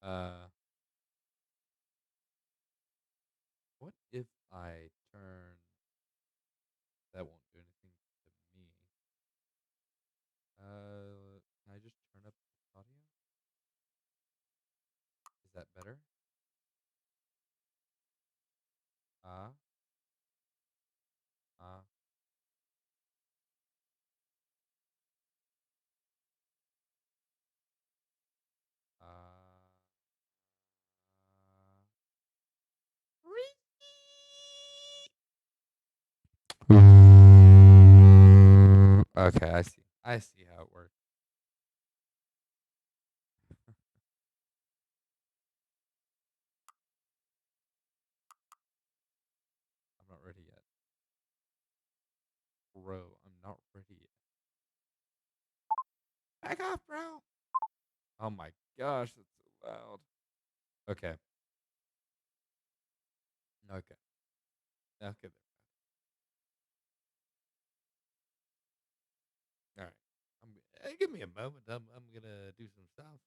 Uh, what if I turn that won't do anything to me. Can I just turn up the audio? Is that better? Ah, ah, ah. Okay, I see. I see how it works. I'm not ready yet. Bro, I'm not ready yet. Back off, bro. Oh my gosh, that's so loud. Okay. Okay. Okay. All right. Give me a moment. I'm gonna do some stuff.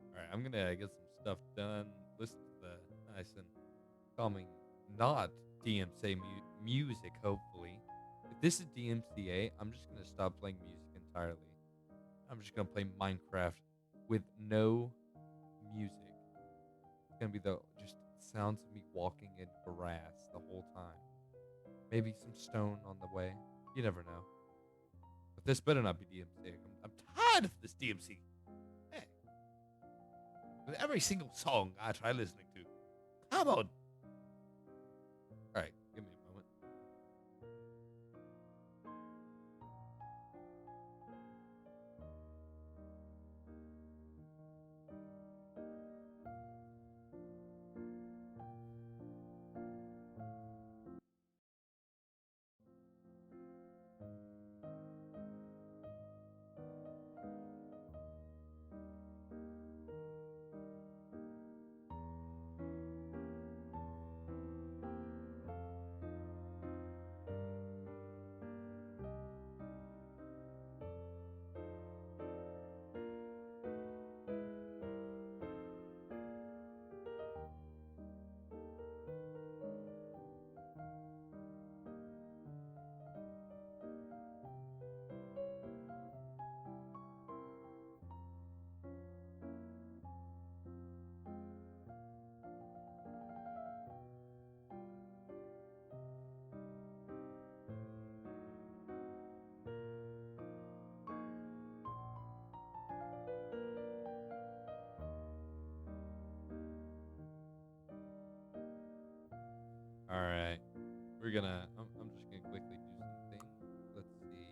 All right, I'm gonna get some stuff done. Listen to the nice and calming, not DMCA music. Hopefully, if this is DMCA, I'm just gonna stop playing music entirely. I'm just gonna play Minecraft with no music. It's gonna be the just sounds of me walking in grass the whole time. Maybe some stone on the way. You never know. But this better not be DMCA. I'm tired of this DMC. Hey, with every single song I try listening to. Come on. All right, give me a moment. All right, I'm just gonna quickly do something. Let's see.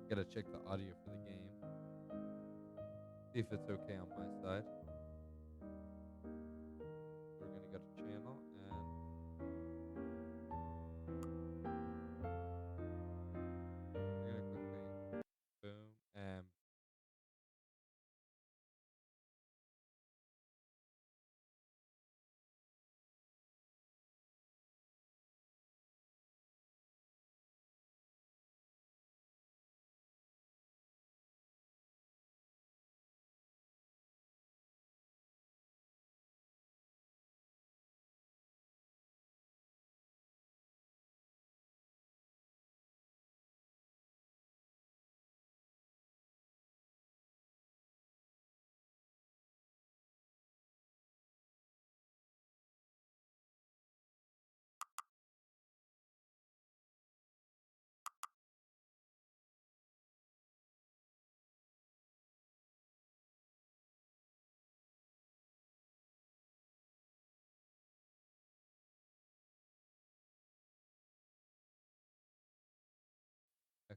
Gotta check the audio for the game. See if it's okay on my side. We're gonna go to channel and we're gonna quickly boom and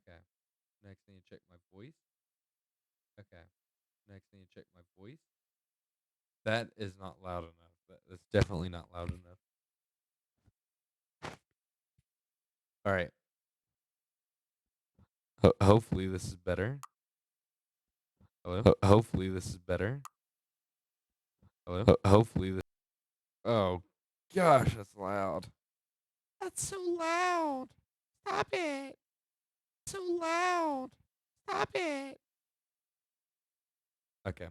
Okay. Next, I need to check my voice. Okay. Next, I need to check my voice. That is not loud enough. That's definitely not loud enough. All right. Hopefully this is better. Hello. Hopefully this is better. Hello. Hopefully this. Oh gosh, that's loud. That's so loud. Stop it. So loud. Stop it. Okay.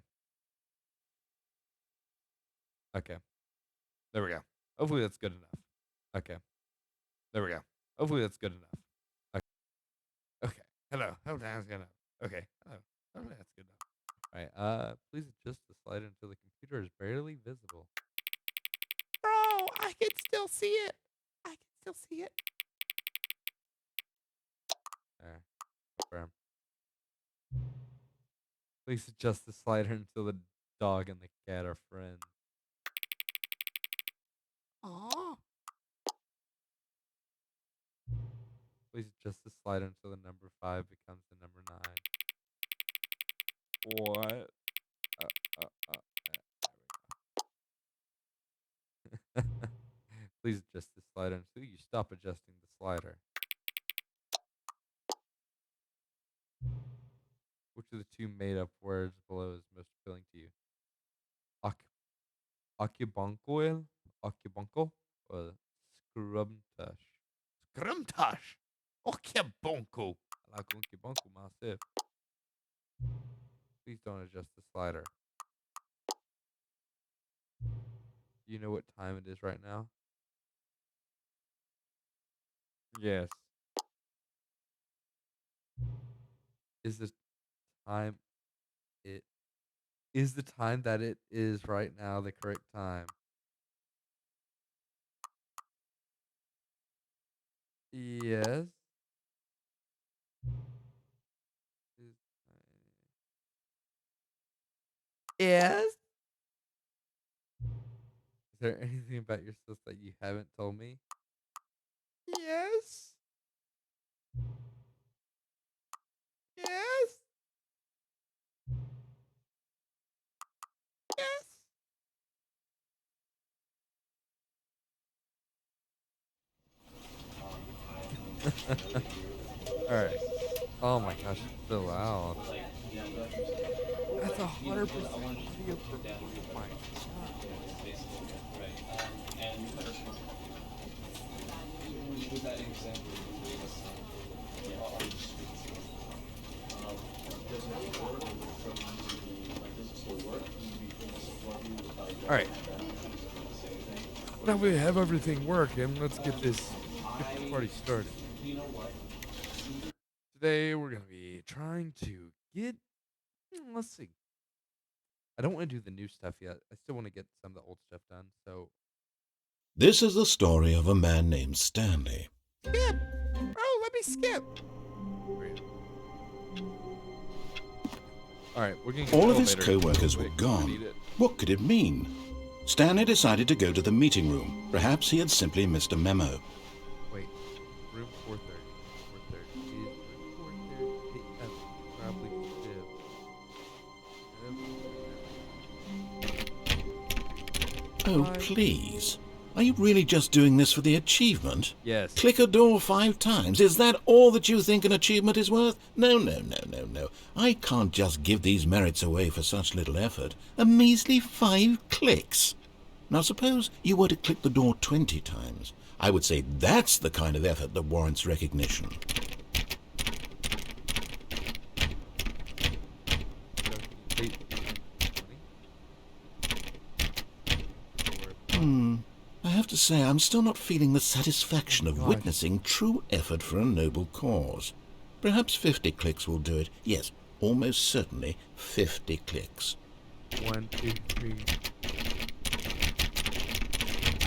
Okay. There we go. Hopefully that's good enough. Okay. There we go. Hopefully that's good enough. Okay. Okay. Hello. Hopefully that's good enough. Okay. Hello. Hopefully that's good enough. All right. Please adjust the slider until the computer is barely visible. Bro, I can still see it. I can still see it. There. Confirm. Please adjust the slider until the dog and the cat are friends. Aww. Please adjust the slider until the number 5 becomes the number 9. What? There we go. Please adjust the slider until you stop adjusting the slider. Which of the two made-up words below is most appealing to you? Occubuncle? Occubuncle? Or scrumtush? Scrumtush! Occubuncle! I like occubuncle myself. Please don't adjust the slider. You know what time it is right now? Yes. Is the time it is the time that it is right now the correct time? Yes. Is- Yes. Is there anything about yourself that you haven't told me? Yes. Yes. Yes. All right. Oh my gosh, it's so loud. That's 100% video for my All right. Now we have everything working. Let's get the party started. Today we're gonna be trying to get. Let's see. I don't want to do the new stuff yet. I still want to get some of the old stuff done. So This is the story of a man named Stanley. skip, bro. Let me skip. All right, we're gonna. All of his co-workers were gone. What could it mean? Stanley decided to go to the meeting room. Perhaps he had simply missed a memo. Wait, room 430. 430. Is room 430? Probably Oh, please. Are you really just doing this for the achievement? Yes. Click a door 5 times. Is that all that you think an achievement is worth? No. I can't just give these merits away for such little effort. A measly 5 clicks. Now suppose you were to click the door 20 times. I would say that's the kind of effort that warrants recognition. I have to say, I'm still not feeling the satisfaction of witnessing true effort for a noble cause. Perhaps 50 clicks will do it. Yes, almost certainly 50 clicks. 1, 2, 3.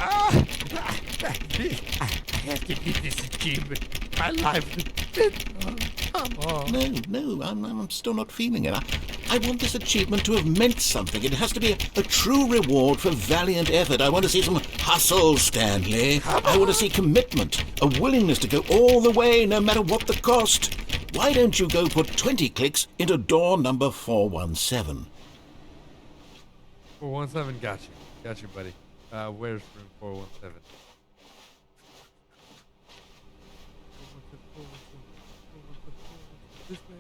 I have to get this achievement. My life. Come on. No, I'm still not feeling it. I want this achievement to have meant something. It has to be a true reward for valiant effort. I want to see some hustle, Stanley. I want to see commitment, a willingness to go all the way, no matter what the cost. why don't you go put 20 clicks into door number 417? 417, got you. Got you, buddy. Where's room 417? This way.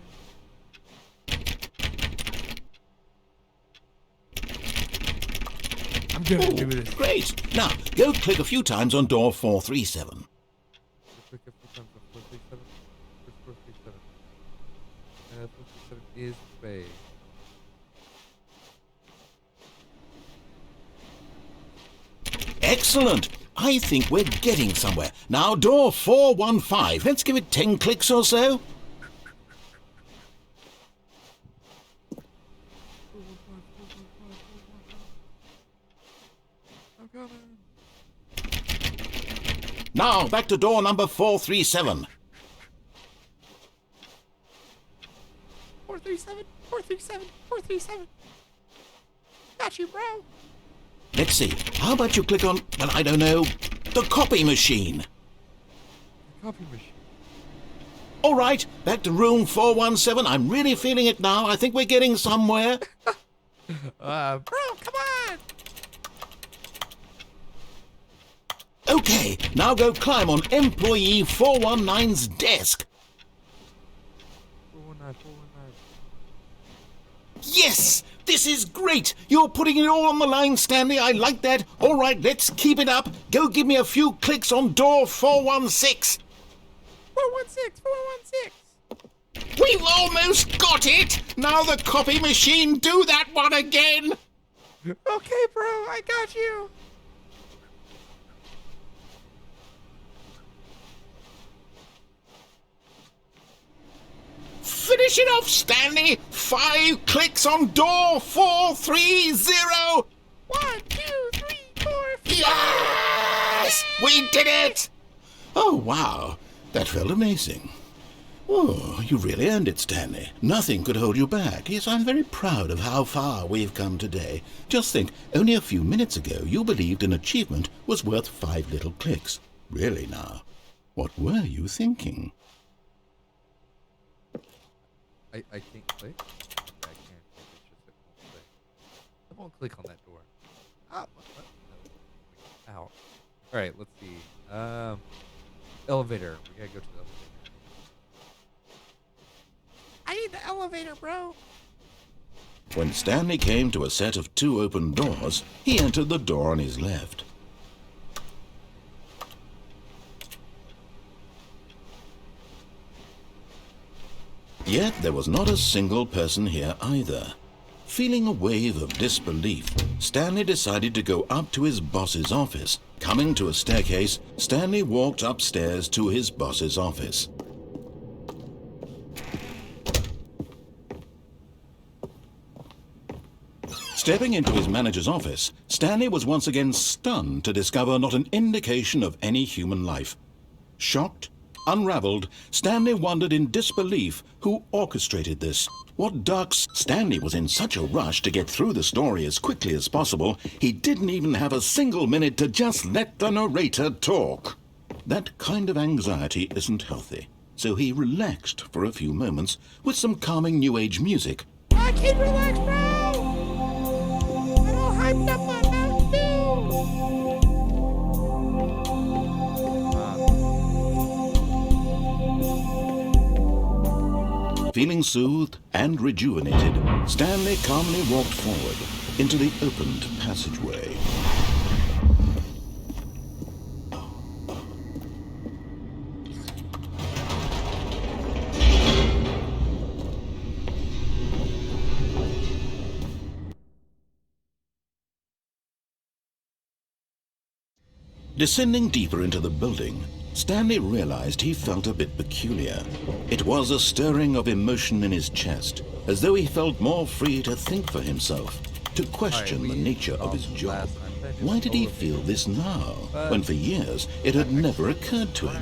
I'm gonna do this. Great. Now, go click a few times on door 437. Click a few times on 437. Where's 437? 437 is way. Excellent. I think we're getting somewhere. Now, door 415. Let's give it 10 clicks or so. I'm coming. Now, back to door number 437. 437, 437, 437. Got you, bro. Let's see. How about you click on, well, I don't know, the copy machine? Copy machine. All right, back to room 417. I'm really feeling it now. I think we're getting somewhere. Bro, come on. Okay, now go climb on employee 419's desk. 419, 419. Yes! This is great! You're putting it all on the line, Stanley. I like that. All right, let's keep it up. Go give me a few clicks on door 416. 416, 416. We've almost got it! Now the copy machine, do that one again! Okay, bro, I got you. Finish it off, Stanley! 5 clicks on door 430! 1, 2, 3, 4, 5. Yes! We did it! Oh, wow. That felt amazing. Oh, you really earned it, Stanley. Nothing could hold you back. Yes, I'm very proud of how far we've come today. Just think, only a few minutes ago you believed an achievement was worth 5 little clicks. Really now, what were you thinking? I can't click? Okay, I can't click. It's just it won't click. It won't click on that door. Ah, what? No. Ow. Alright, let's see. Elevator. We gotta go to the elevator. I need the elevator, bro. When Stanley came to a set of 2 open doors, he entered the door on his left. Yet there was not a single person here either. Feeling a wave of disbelief, Stanley decided to go up to his boss's office. Coming to a staircase, Stanley walked upstairs to his boss's office. Stepping into his manager's office, Stanley was once again stunned to discover not an indication of any human life. Shocked, unraveled, Stanley wondered in disbelief who orchestrated this. What ducks? Stanley was in such a rush to get through the story as quickly as possible, he didn't even have a single minute to just let the narrator talk. That kind of anxiety isn't healthy, so he relaxed for a few moments with some calming New Age music. I can't relax, bro. I'm all hyped up on Mountain Dew. Feeling soothed and rejuvenated, Stanley calmly walked forward into the opened passageway. Descending deeper into the building, Stanley realized he felt a bit peculiar. It was a stirring of emotion in his chest, as though he felt more free to think for himself, to question the nature of his job. Why did he feel this now, when for years it had never occurred to him?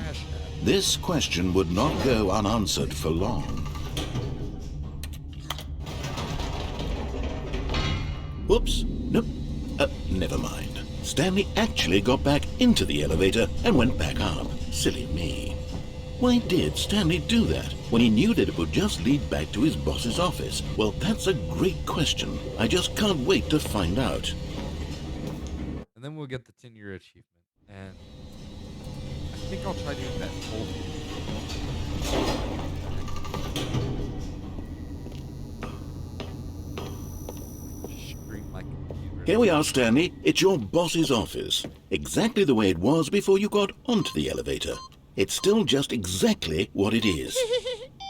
This question would not go unanswered for long. Whoops, nope, never mind. Stanley actually got back into the elevator and went back up. Silly me. Why did Stanley do that when he knew that it would just lead back to his boss's office? Well, that's a great question. I just can't wait to find out. And then we'll get the 10-year achievement. And I think I'll try doing that whole stream my computer. Here we are, Stanley. It's your boss's office. Exactly the way it was before you got onto the elevator. It's still just exactly what it is.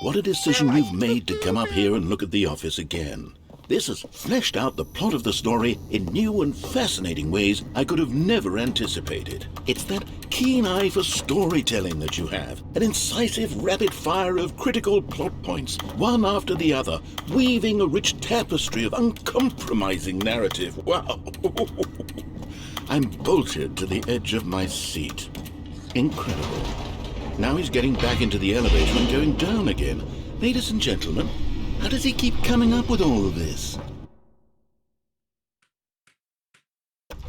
What a decision you've made to come up here and look at the office again. This has fleshed out the plot of the story in new and fascinating ways I could have never anticipated. It's that keen eye for storytelling that you have, an incisive rapid fire of critical plot points, one after the other, weaving a rich tapestry of uncompromising narrative. Wow! I'm bolted to the edge of my seat. Incredible. Now he's getting back into the elevator and going down again. Ladies and gentlemen, how does he keep coming up with all of this?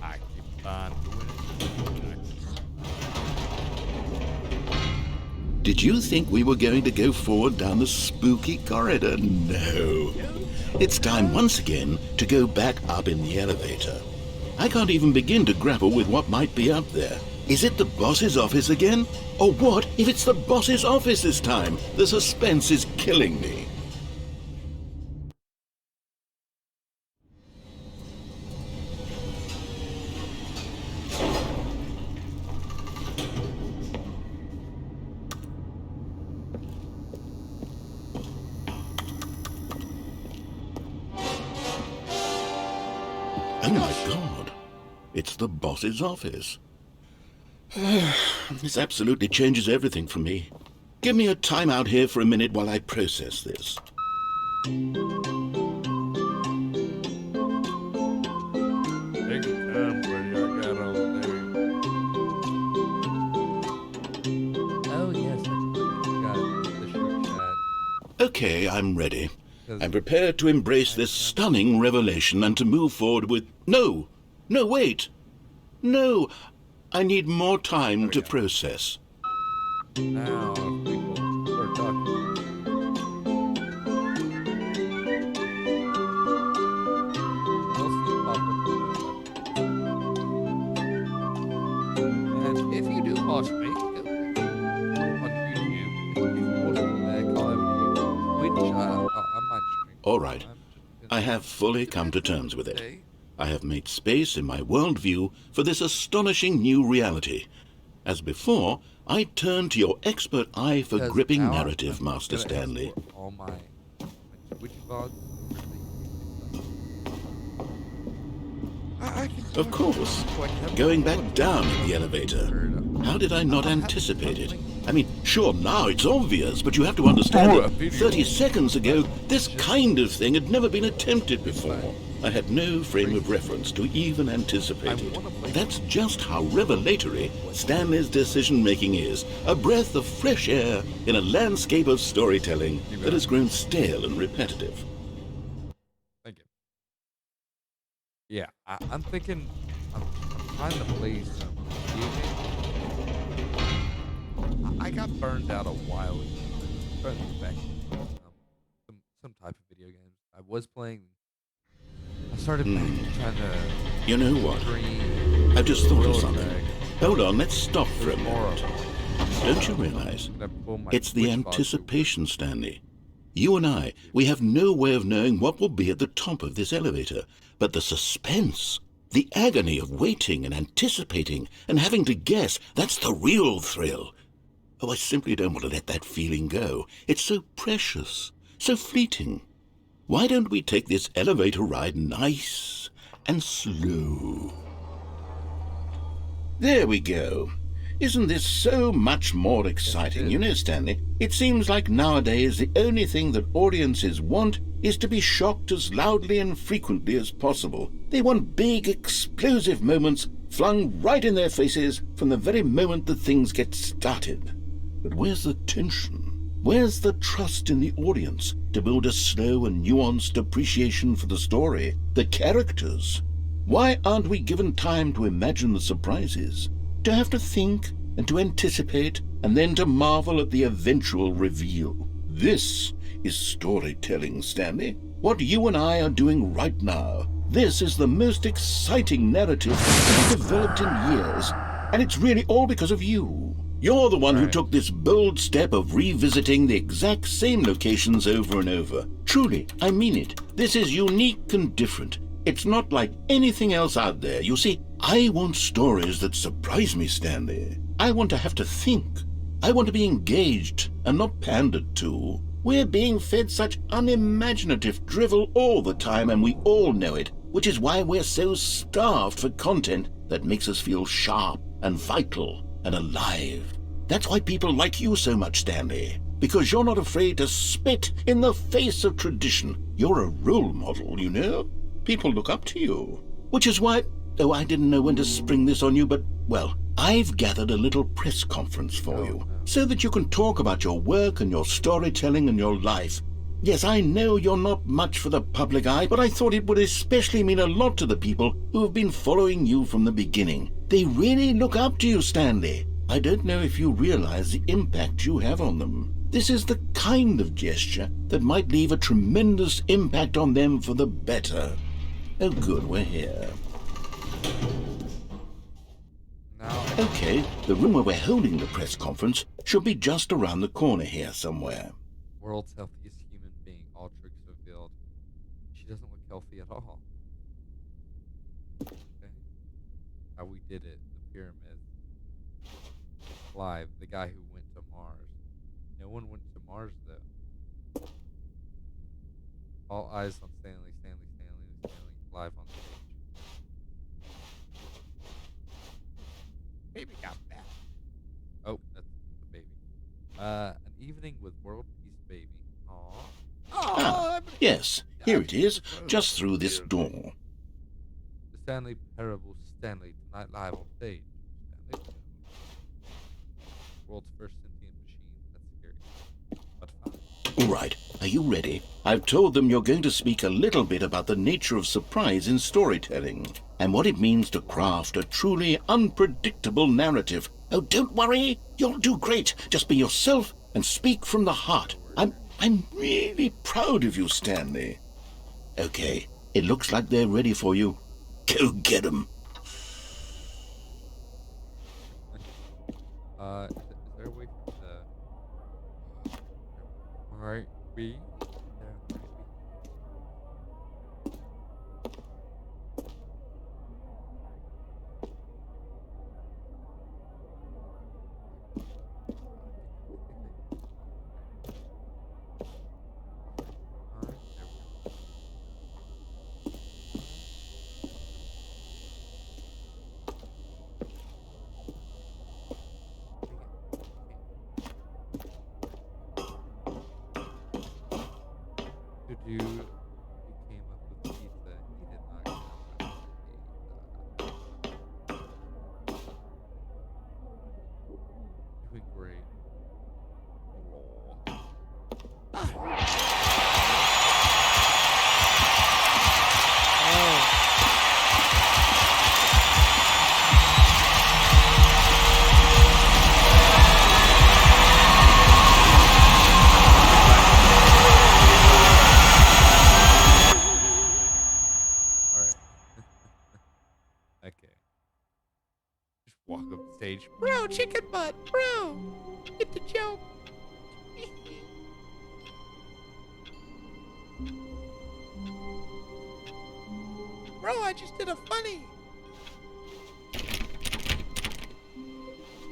I keep on doing it. Did you think we were going to go forward down the spooky corridor? No. It's time once again to go back up in the elevator. I can't even begin to grapple with what might be up there. Is it the boss's office again? Or what if it's the boss's office this time? The suspense is killing me. Oh my God, it's the boss's office. This absolutely changes everything for me. Give me a time out here for a minute while I process this. Take your time, buddy. I got all day. Oh, yes, I got the short chat. Okay, I'm ready. I'm prepared to embrace this stunning revelation and to move forward with... No, wait. No, I need more time to process. Now, people are talking. And if you do watch me on YouTube, if you watch that call it Twitch, I might stream. All right, I have fully come to terms with it. I have made space in my worldview for this astonishing new reality. As before, I turn to your expert eye for Because gripping now narrative, I'm Master gonna Stanley. export all my Twitch VODs. I can Of course, quite have going fun. back down in the elevator. How did I not anticipate it? I mean, sure, now it's obvious, but you have to understand that 30 seconds ago, this kind of thing had never been attempted before. I had no frame of reference to even anticipate it. That's just how revelatory Stanley's decision-making is. A breath of fresh air in a landscape of storytelling that has grown stale and repetitive. Thank you. Yeah, I'm thinking, I'm trying to play some video games. I got burned out a while ago. I'm trying to get back to some type of video games. I was playing. I started back trying to. You know what? Stream I've just thought of Gorilla something. Tag. Hold on, let's stop for a There's more moment. of them. Don't you realize? I'm gonna pull my It's the Twitch VODs over. anticipation, Stanley. You and I, we have no way of knowing what will be at the top of this elevator. But the suspense, the agony of waiting and anticipating and having to guess, that's the real thrill. Oh, I simply don't want to let that feeling go. It's so precious, so fleeting. Why don't we take this elevator ride nice and slow? There we go. Isn't this so much more exciting? You know, Stanley, it seems like nowadays the only thing that audiences want is to be shocked as loudly and frequently as possible. They want big, explosive moments flung right in their faces from the very moment that things get started. But where's the tension? Where's the trust in the audience to build a slow and nuanced appreciation for the story, the characters? Why aren't we given time to imagine the surprises? To have to think and to anticipate and then to marvel at the eventual reveal. This is storytelling, Stanley. What you and I are doing right now. This is the most exciting narrative we've developed in years, and it's really all because of you. You're the one who took this bold step of revisiting the exact same locations over and over. Truly, I mean it. This is unique and different. It's not like anything else out there. You see, I want stories that surprise me, Stanley. I want to have to think. I want to be engaged and not pandered to. We're being fed such unimaginative drivel all the time, and we all know it, which is why we're so starved for content that makes us feel sharp and vital and alive. That's why people like you so much, Stanley, because you're not afraid to spit in the face of tradition. You're a role model, you know? People look up to you. Which is why, oh, I didn't know when to spring this on you, but, well, I've gathered a little press conference for you, so that you can talk about your work and your storytelling and your life. Yes, I know you're not much for the public eye, but I thought it would especially mean a lot to the people who have been following you from the beginning. They really look up to you, Stanley. I don't know if you realize the impact you have on them. This is the kind of gesture that might leave a tremendous impact on them for the better. Oh, good, we're here. Okay, the room where we're holding the press conference should be just around the corner here somewhere. World's healthiest human being, all tricks revealed. She doesn't look healthy at all. Okay. How we did it, the pyramid. Clive, the guy who went to Mars. No one went to Mars, though. All eyes on Stanley. Live on stage. Baby got back. Oh, that's the baby. An evening with world peace, baby. Aww. Yes, here it is, just through this door. The Stanley Parable, Stanley, tonight live on stage. Stanley Parable. World's first sentient machine. That's scary. But fun. All right, are you ready? I've told them you're going to speak a little bit about the nature of surprise in storytelling and what it means to craft a truly unpredictable narrative. Oh, don't worry. You'll do great. Just be yourself and speak from the heart. I'm really proud of you, Stanley. Okay, it looks like they're ready for you. Go get them. Is there a way for the... Alright, we... You came up with pizza. He did not come up with pizza. Doing great. Walk up the stage. Bro, chicken butt, bro. Get the joke. Bro, I just did a funny.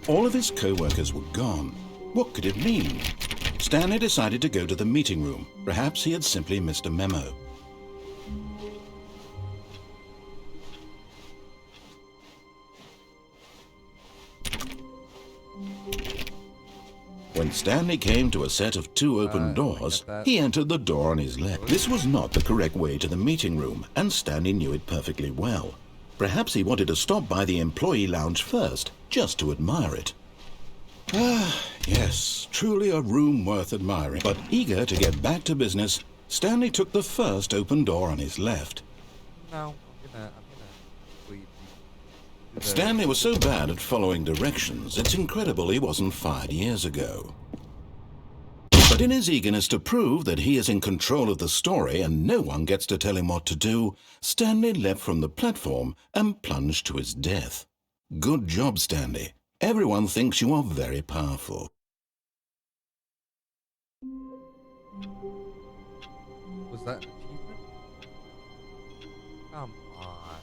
All of his co-workers were gone. What could it mean? Stanley decided to go to the meeting room. Perhaps he had simply missed a memo. When Stanley came to a set of two open doors, he entered the door on his left. This was not the correct way to the meeting room, and Stanley knew it perfectly well. Perhaps he wanted to stop by the employee lounge first, just to admire it. Ah, yes, truly a room worth admiring. But eager to get back to business, Stanley took the first open door on his left. No, I'm gonna leave. Stanley was so bad at following directions, it's incredible he wasn't fired years ago. But in his eagerness to prove that he is in control of the story and no one gets to tell him what to do, Stanley leapt from the platform and plunged to his death. Good job, Stanley. Everyone thinks you are very powerful. Was that an achievement? Come on.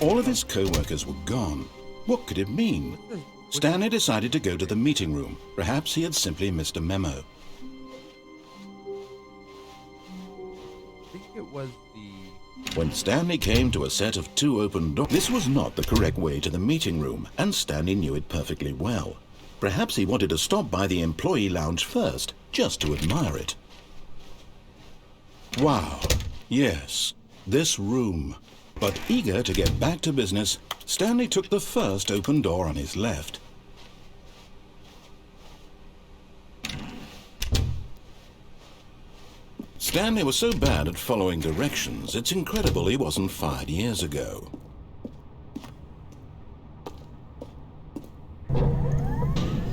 All of his co-workers were gone. What could it mean? Stanley decided to go to the meeting room. Perhaps he had simply missed a memo. I think it was the... When Stanley came to a set of 2 open doors, this was not the correct way to the meeting room, and Stanley knew it perfectly well. Perhaps he wanted to stop by the employee lounge first, just to admire it. Wow, yes, this room. But eager to get back to business, Stanley took the first open door on his left. Stanley was so bad at following directions, it's incredible he wasn't fired years ago.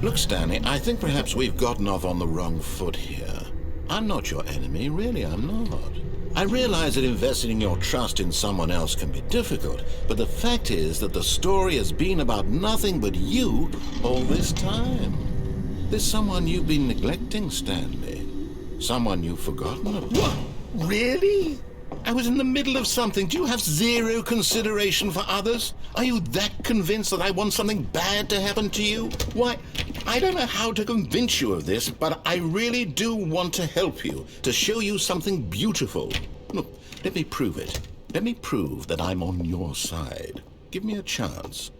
Look, Stanley, I think perhaps we've gotten off on the wrong foot here. I'm not your enemy, really, I'm not. I realize that investing your trust in someone else can be difficult, but the fact is that the story has been about nothing but you all this time. There's someone you've been neglecting, Stanley. Someone you've forgotten about. What? Really? I was in the middle of something. Do you have zero consideration for others? Are you that convinced that I want something bad to happen to you? Why, I don't know how to convince you of this, but I really do want to help you, to show you something beautiful. Look, let me prove it. Let me prove that I'm on your side. Give me a chance.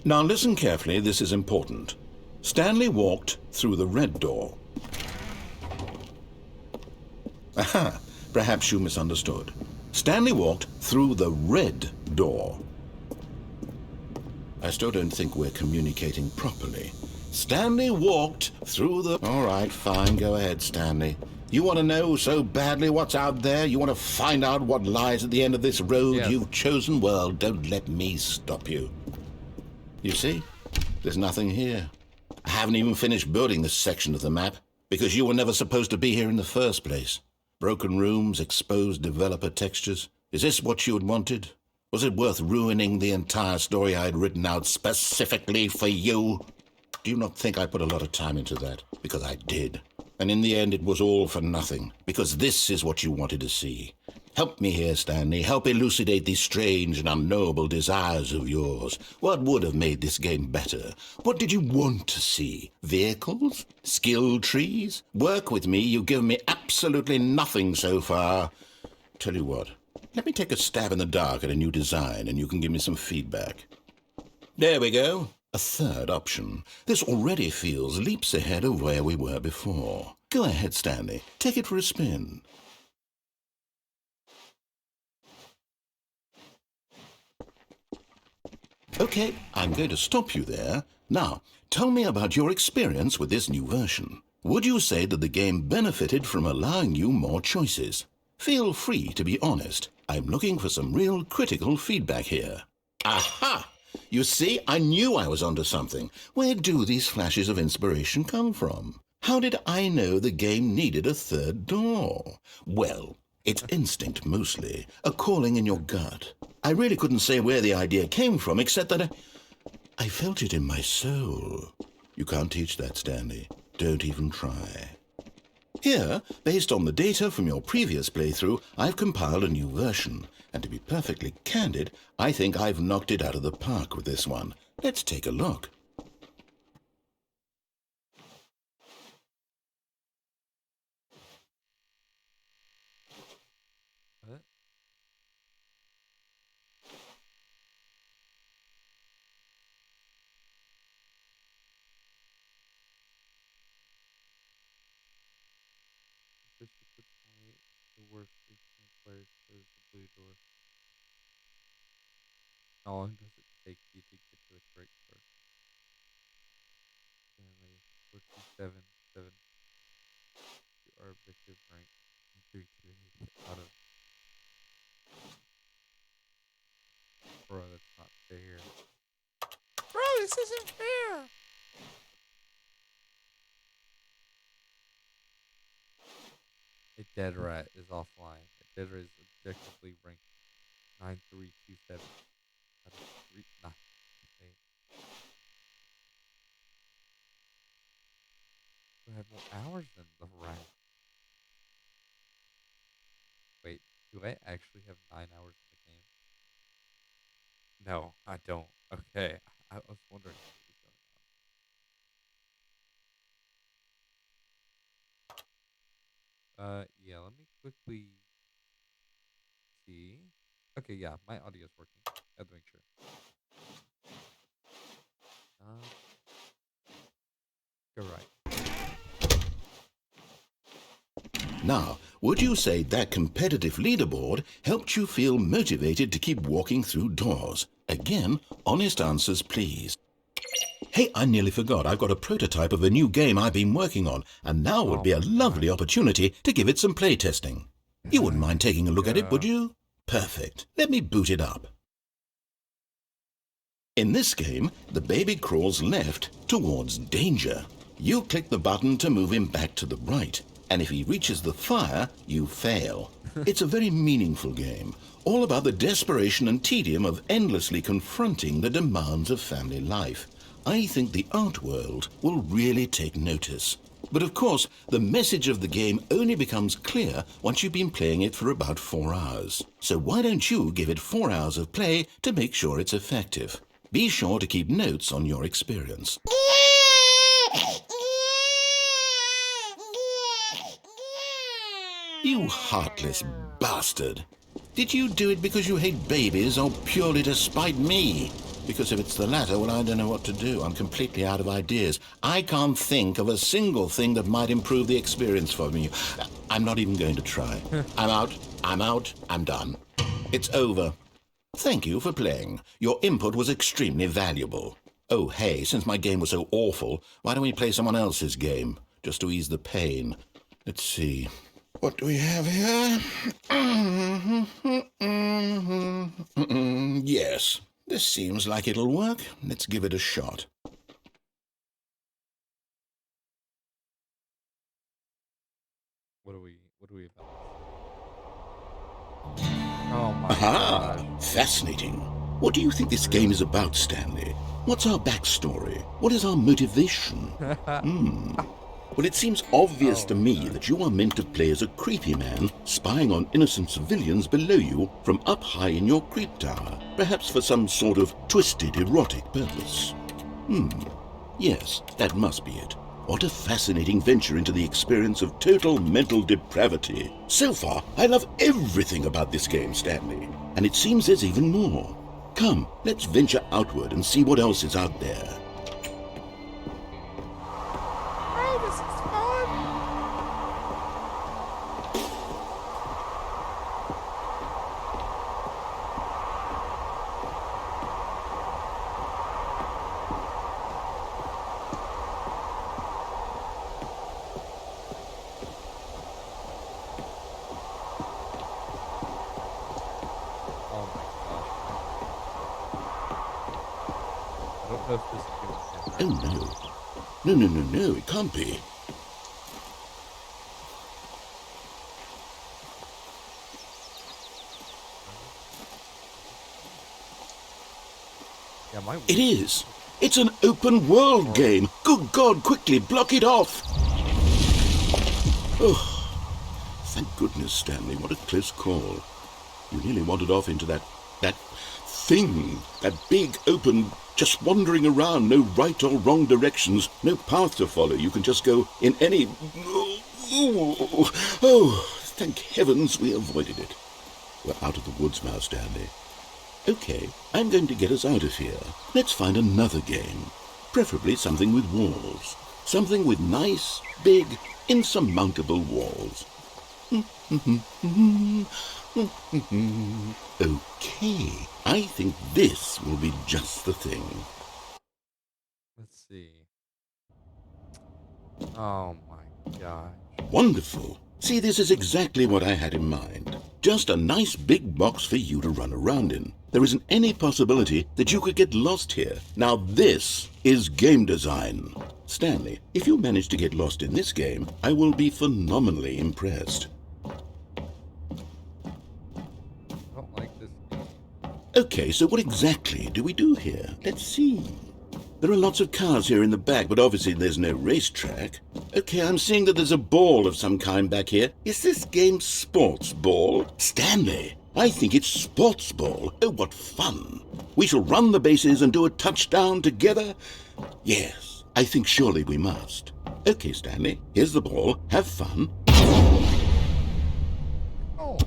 Now listen carefully, this is important. Stanley walked through the red door. Aha, perhaps you misunderstood. Stanley walked through the red door. I still don't think we're communicating properly. Stanley walked through the... All right, fine, go ahead, Stanley. You want to know so badly what's out there? You want to find out what lies at the end of this road you've chosen? Well, don't let me stop you. You see, there's nothing here. I haven't even finished building this section of the map, because you were never supposed to be here in the first place. Broken rooms, exposed developer textures. Is this what you had wanted? Was it worth ruining the entire story I had written out specifically for you? Do you not think I put a lot of time into that? Because I did. And in the end, it was all for nothing. Because this is what you wanted to see. Help me here, Stanley. Help elucidate these strange and unknowable desires of yours. What would have made this game better? What did you want to see? Vehicles? Skill trees? Work with me. You've given me absolutely nothing so far. Tell you what, let me take a stab in the dark at a new design and you can give me some feedback. There we go. A third option. This already feels leaps ahead of where we were before. Go ahead, Stanley. Take it for a spin. Okay, I'm going to stop you there. Now, tell me about your experience with this new version. Would you say that the game benefited from allowing you more choices? Feel free to be honest. I'm looking for some real critical feedback here. Aha! You see, I knew I was onto something. Where do these flashes of inspiration come from? How did I know the game needed a third door? Well, it's instinct mostly, a calling in your gut. I really couldn't say where the idea came from, except that I felt it in my soul. You can't teach that, Stanley. Don't even try. Here, based on the data from your previous playthrough, I've compiled a new version. And to be perfectly candid, I think I've knocked it out of the park with this one. Let's take a look. What? Just a quick point. The worst recent players chose the blue door. How long does it take you to get to the correct door? Stanley, 47-7. Our objective rank 3 today out of This isn't fair. A dead rat is offline. A dead rat is objectively ranked 9327. Out of 3. I have more hours than the rat. Wait, do I actually have 9 hours in the game? No, I don't. Okay, I was wondering what was going on. Yeah, let me quickly see. Okay, yeah, my audio's working. I have to make sure. Go right. Now, would you say that competitive leaderboard helped you feel motivated to keep walking through doors? Again, honest answers, please. Hey, I nearly forgot. I've got a prototype of a new game I've been working on, and now would be a lovely opportunity to give it some playtesting. You wouldn't mind taking a look at it, would you? Perfect. Let me boot it up. In this game, the baby crawls left towards danger. You click the button to move him back to the right, and if he reaches the fire, you fail. It's a very meaningful game, all about the desperation and tedium of endlessly confronting the demands of family life. I think the art world will really take notice. But of course, the message of the game only becomes clear once you've been playing it for about 4 hours. So why don't you give it 4 hours of play to make sure it's effective? Be sure to keep notes on your experience. You heartless bastard. Did you do it because you hate babies or purely to spite me? Because if it's the latter, well, I don't know what to do. I'm completely out of ideas. I can't think of a single thing that might improve the experience for me. I'm not even going to try. I'm out, I'm done. It's over. Thank you for playing. Your input was extremely valuable. Oh, hey, since my game was so awful, why don't we play someone else's game, just to ease the pain? Let's see. What do we have here? Yes, this seems like it'll work. Let's give it a shot. What are we about? Oh my Aha! God. Fascinating. What do you think this game is about, Stanley? What's our backstory? What is our motivation? Well, it seems obvious to me that you are meant to play as a creepy man spying on innocent civilians below you from up high in your creep tower, perhaps for some sort of twisted erotic purpose. Yes, that must be it. What a fascinating venture into the experience of total mental depravity. So far, I love everything about this game, Stanley. And it seems there's even more. Come, let's venture outward and see what else is out there. Oh, this is fun. Oh my gosh. I don't know if this is going to Oh, no. No, it can't be. Yeah, my It is. It's an open world game. Good God, quickly block it off. Oh, thank goodness, Stanley. What a close call. You nearly wandered off into that thing, that big open, just wandering around, no right or wrong directions, no path to follow. You can just go in any... Oh, thank heavens we avoided it. We're out of the woods now, Stanley. Okay, I'm going to get us out of here. Let's find another game. Preferably something with walls. Something with nice, big, insurmountable walls. Okay, I think this will be just the thing. Let's see. Oh my gosh. Wonderful. See, this is exactly what I had in mind. Just a nice big box for you to run around in. There isn't any possibility that you could get lost here. Now this is game design. Stanley, if you manage to get lost in this game, I will be phenomenally impressed. I don't like this game. Okay, so what exactly do we do here? Let's see. There are lots of cars here in the back, but obviously there's no racetrack. Okay, I'm seeing that there's a ball of some kind back here. Is this game sports ball? Stanley, I think it's sports ball. Oh, what fun. We shall run the bases and do a touchdown together. Yes, I think surely we must. Okay, Stanley, here's the ball. Have fun. Oh.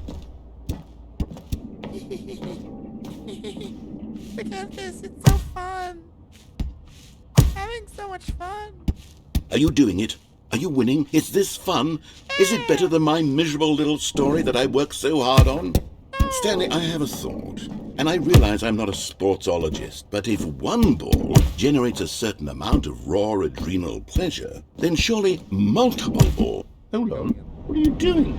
Look at this, it's so fun. Having so much fun. Are you doing it? Are you winning? Is this fun? Is it better than my miserable little story that I worked so hard on? Stanley, I have a thought, and I realize I'm not a sportsologist, but if one ball generates a certain amount of raw adrenal pleasure, then surely multiple balls... Hold on, what are you doing?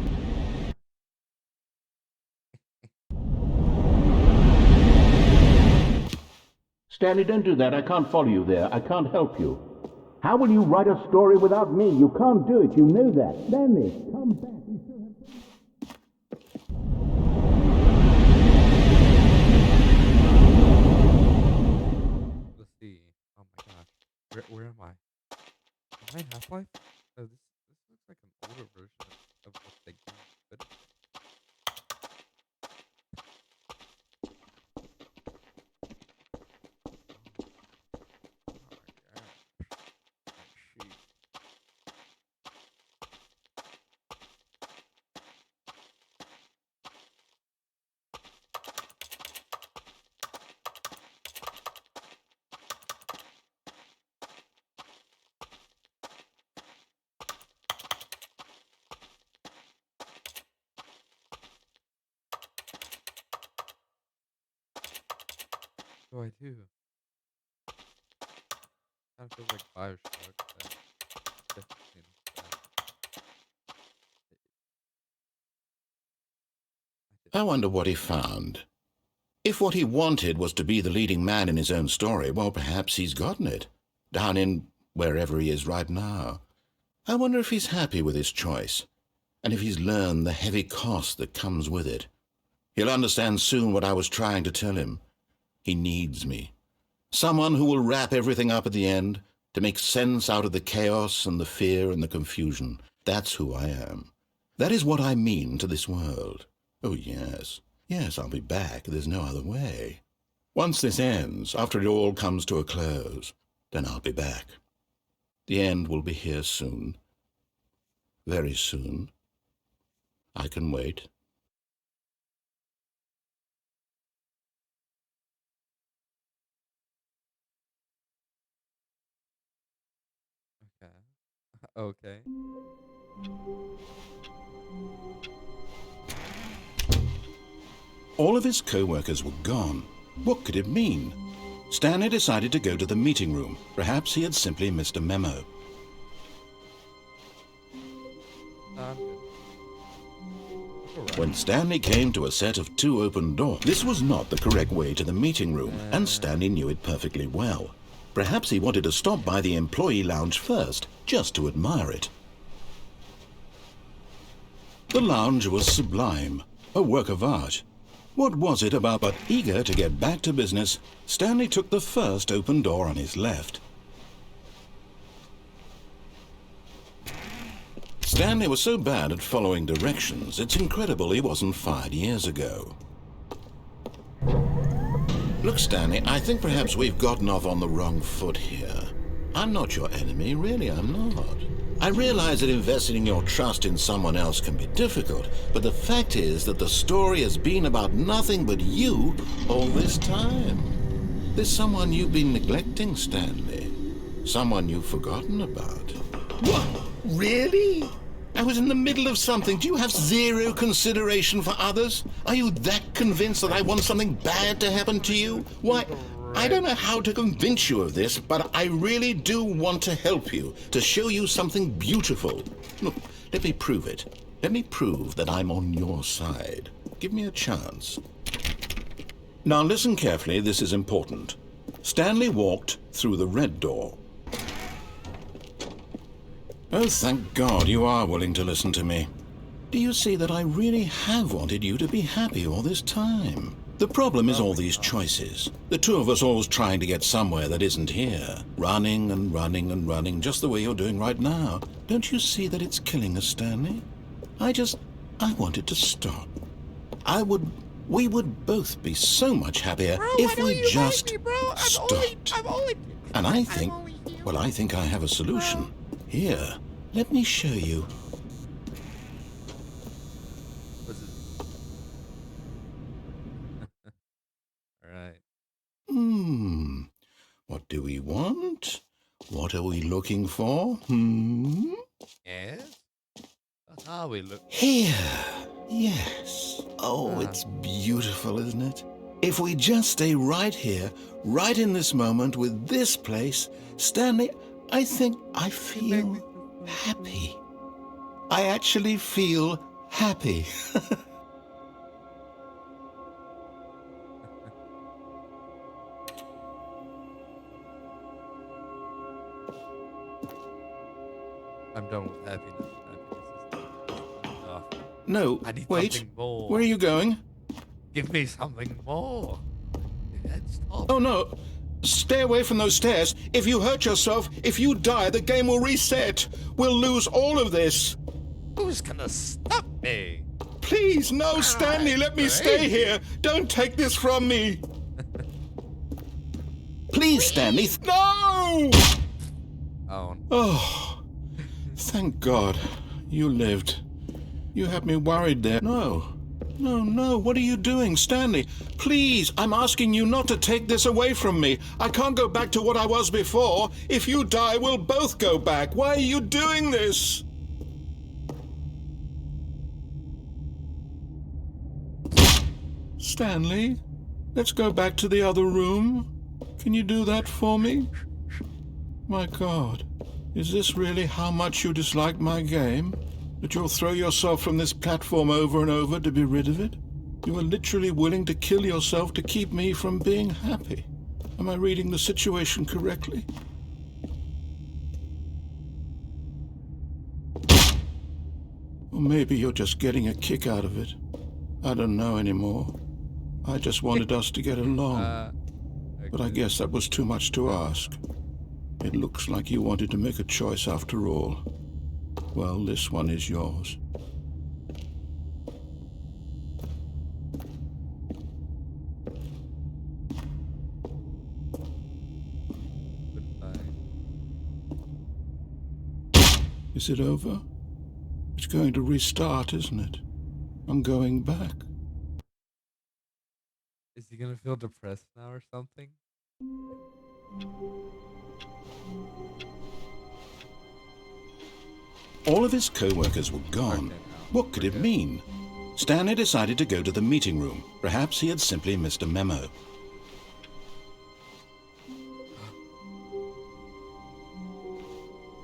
Stanley, don't do that. I can't follow you there. I can't help you. How will you write a story without me? You can't do it. You know that. Stanley, come back. We still have... Let's see. Oh my gosh. Where am I? Am I in Half-Life? Oh, this looks like an older version of what the game could be. Oh my gosh. Shoot. What do I do? Kind of feels like Bioshock. But definitely not. I wonder what he found. If what he wanted was to be the leading man in his own story, well, perhaps he's gotten it. Down in wherever he is right now. I wonder if he's happy with his choice, and if he's learned the heavy cost that comes with it. He'll understand soon what I was trying to tell him. He needs me. Someone who will wrap everything up at the end, to make sense out of the chaos and the fear and the confusion. That's who I am. That is what I mean to this world. Oh, yes. Yes, I'll be back. There's no other way. Once this ends, after it all comes to a close, then I'll be back. The end will be here soon. Very soon. I can wait. Okay. All of his co-workers were gone. What could it mean? Stanley decided to go to the meeting room. Perhaps he had simply missed a memo. I'm good. Alright. When Stanley came to a set of 2 open doors, this was not the correct way to the meeting room, and Stanley knew it perfectly well. Perhaps he wanted to stop by the employee lounge first, just to admire it. The lounge was sublime, a work of art. What was it about? But eager to get back to business, Stanley took the first open door on his left. Stanley was so bad at following directions, it's incredible he wasn't fired years ago. Look, Stanley, I think perhaps we've gotten off on the wrong foot here. I'm not your enemy, really, I'm not. I realize that investing your trust in someone else can be difficult, but the fact is that the story has been about nothing but you all this time. There's someone you've been neglecting, Stanley. Someone you've forgotten about. What? Really? I was in the middle of something. Do you have zero consideration for others? Are you that convinced that I want something bad to happen to you? Why, I don't know how to convince you of this, but I really do want to help you, to show you something beautiful. Look, let me prove it. Let me prove that I'm on your side. Give me a chance. Now listen carefully, this is important. Stanley walked through the red door. Oh, thank God you are willing to listen to me. Do you see that I really have wanted you to be happy all this time? The problem is all these choices. The two of us always trying to get somewhere that isn't here. Running and running and running, just the way you're doing right now. Don't you see that it's killing us, Stanley? I wanted to stop. We would both be so much happier if we just stopped. And I think I have a solution. Here, let me show you. Alright. What do we want? What are we looking for? Yes? What are we looking for? Here. Yes. Oh, it's beautiful, isn't it? If we just stay right here, right in this moment with this place, Stanley, I think I feel happy. I actually feel happy. I'm done with happiness. Happiness is enough. No, I need wait. something more. Where are you going? Give me something more. Stop. Oh, no. Stay away from those stairs. If you hurt yourself, if you die, the game will reset. We'll lose all of this. Who's gonna stop me? Please, no, Stanley, let me stay here. Don't take this from me. Please, Stanley. No! Oh. Oh, thank God. You lived. You had me worried there. No. No, what are you doing, Stanley? Please, I'm asking you not to take this away from me. I can't go back to what I was before. If you die, we'll both go back. Why are you doing this? Stanley, let's go back to the other room. Can you do that for me? My God, is this really how much you dislike my game? That you'll throw yourself from this platform over and over to be rid of it? You are literally willing to kill yourself to keep me from being happy. Am I reading the situation correctly? Or maybe you're just getting a kick out of it. I don't know anymore. I just wanted us to get along. But I guess that was too much to ask. It looks like you wanted to make a choice after all. Well, this one is yours. Is it over? It's going to restart, isn't it? I'm going back. Is he gonna feel depressed now or something? All of his co-workers were gone. What could it mean? Stanley decided to go to the meeting room. Perhaps he had simply missed a memo.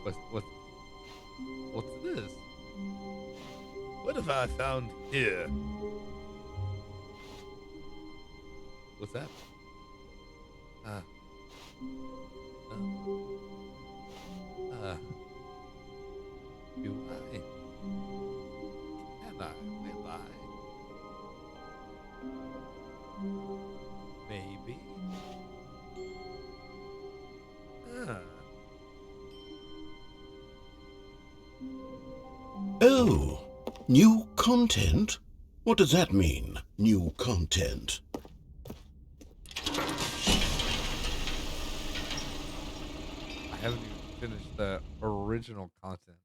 What's this? What have I found here? What's that? Do I? Can I? Will I? Maybe. Oh, new content? What does that mean, new content? I haven't even finished the original content.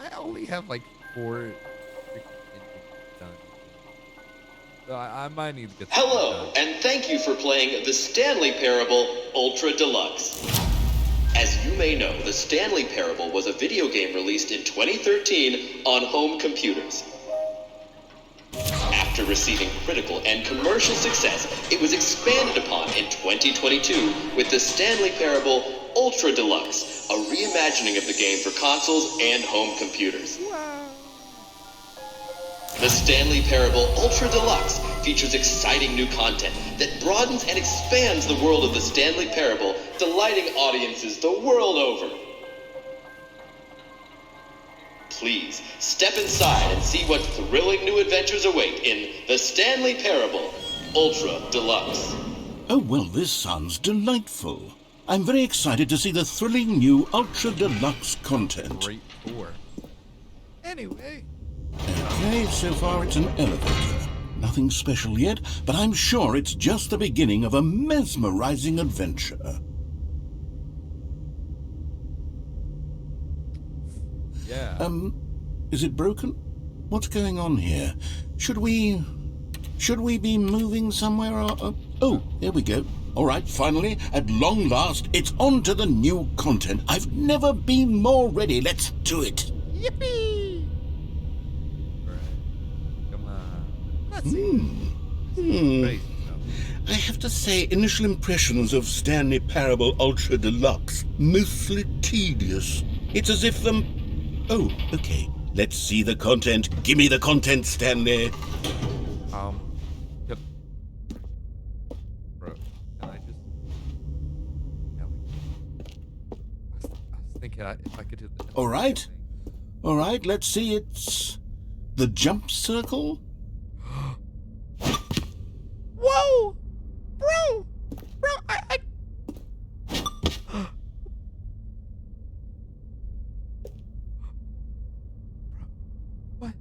I only have like 4 freaking endings done. So I might need to get some Hello, done. and thank you for playing The Stanley Parable Ultra Deluxe. As you may know, The Stanley Parable was a video game released in 2013 on home computers. After receiving critical and commercial success, it was expanded upon in 2022 with The Stanley Parable Ultra Deluxe, a reimagining of the game for consoles and home computers. Wow. The Stanley Parable Ultra Deluxe features exciting new content that broadens and expands the world of the Stanley Parable, delighting audiences the world over. Please step inside and see what thrilling new adventures await in The Stanley Parable Ultra Deluxe. Oh, well, this sounds delightful. I'm very excited to see the thrilling new Ultra Deluxe content. Great 4. Anyway, Okay, so far it's an elevator. Nothing special yet, but I'm sure it's just the beginning of a mesmerizing adventure. Yeah. Is it broken? What's going on here? Should we be moving somewhere or... Oh, there we go. All right, finally, at long last, it's on to the new content. I've never been more ready. Let's do it. yippee! Right. Come on. Let's see. Crazy stuff. I have to say, initial impressions of Stanley Parable Ultra Deluxe, mostly tedious. It's as if Oh, okay. Let's see the content. Give me the content, Stanley. Yep. Bro, can I just... Yeah, I was thinking if I could do the... All right. All right, let's see. It's the jump circle. Whoa! Bro! I... What?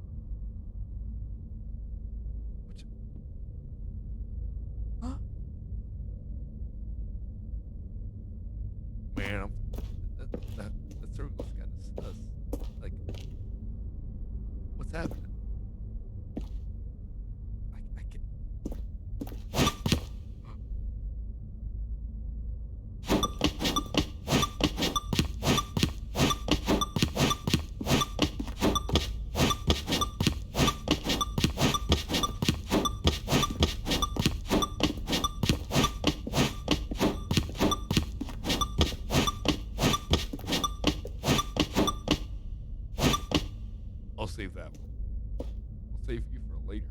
Huh? Man, the circle's kind of sus. Like, what's happening? I can't... I'll save that one. I'll save you for later.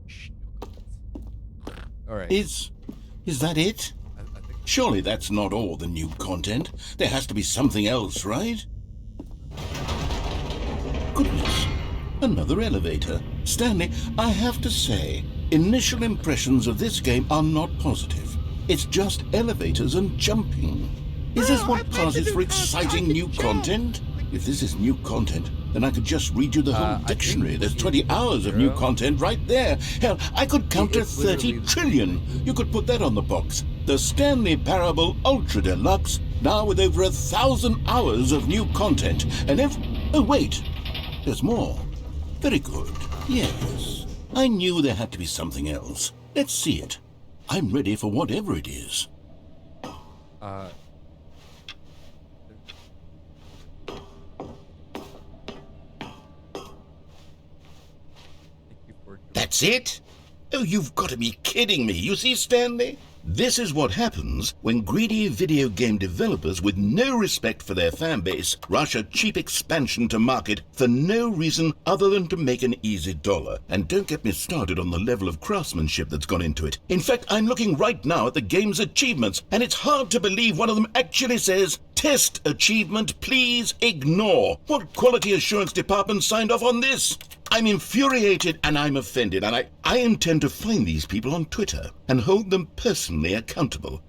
Shh, no comments. All right. Is that it? I think Surely that's not all the new content. There has to be something else, right? Goodness, another elevator. Stanley, I have to say, initial impressions of this game are not positive. It's just elevators and jumping. Is this Bro, what I'd like to passes do for faster. I exciting can new jump. content? If this is new content, then I could just read you the whole I think dictionary. There's it's 20 hours of new zero. content right there. Hell, I could count to It's 30 literally- trillion. You could put that on the box. The Stanley Parable Ultra Deluxe, now with over 1,000 hours of new content. And oh, wait, there's more. Very good. Yes, I knew there had to be something else. Let's see it. I'm ready for whatever it is. thank you for... That's it? Oh, you've got to be kidding me. You see, Stanley? This is what happens when greedy video game developers with no respect for their fan base rush a cheap expansion to market for no reason other than to make an easy dollar. And don't get me started on the level of craftsmanship that's gone into it. In fact, I'm looking right now at the game's achievements, and it's hard to believe one of them actually says, "Test achievement, please ignore." What quality assurance department signed off on this? I'm infuriated and I'm offended, and I intend to find these people on Twitter and hold them personally accountable.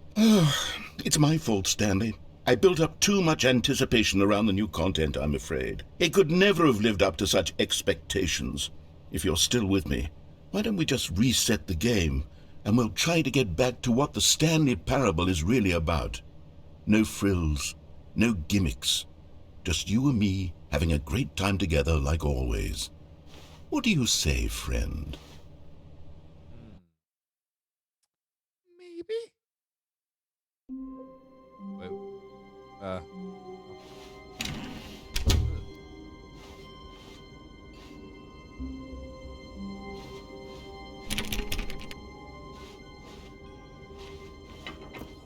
It's my fault, Stanley. I built up too much anticipation around the new content, I'm afraid. It could never have lived up to such expectations. If you're still with me, why don't we just reset the game and we'll try to get back to what the Stanley Parable is really about. No frills, no gimmicks. Just you and me having a great time together like always. What do you say, friend? Maybe. Wait.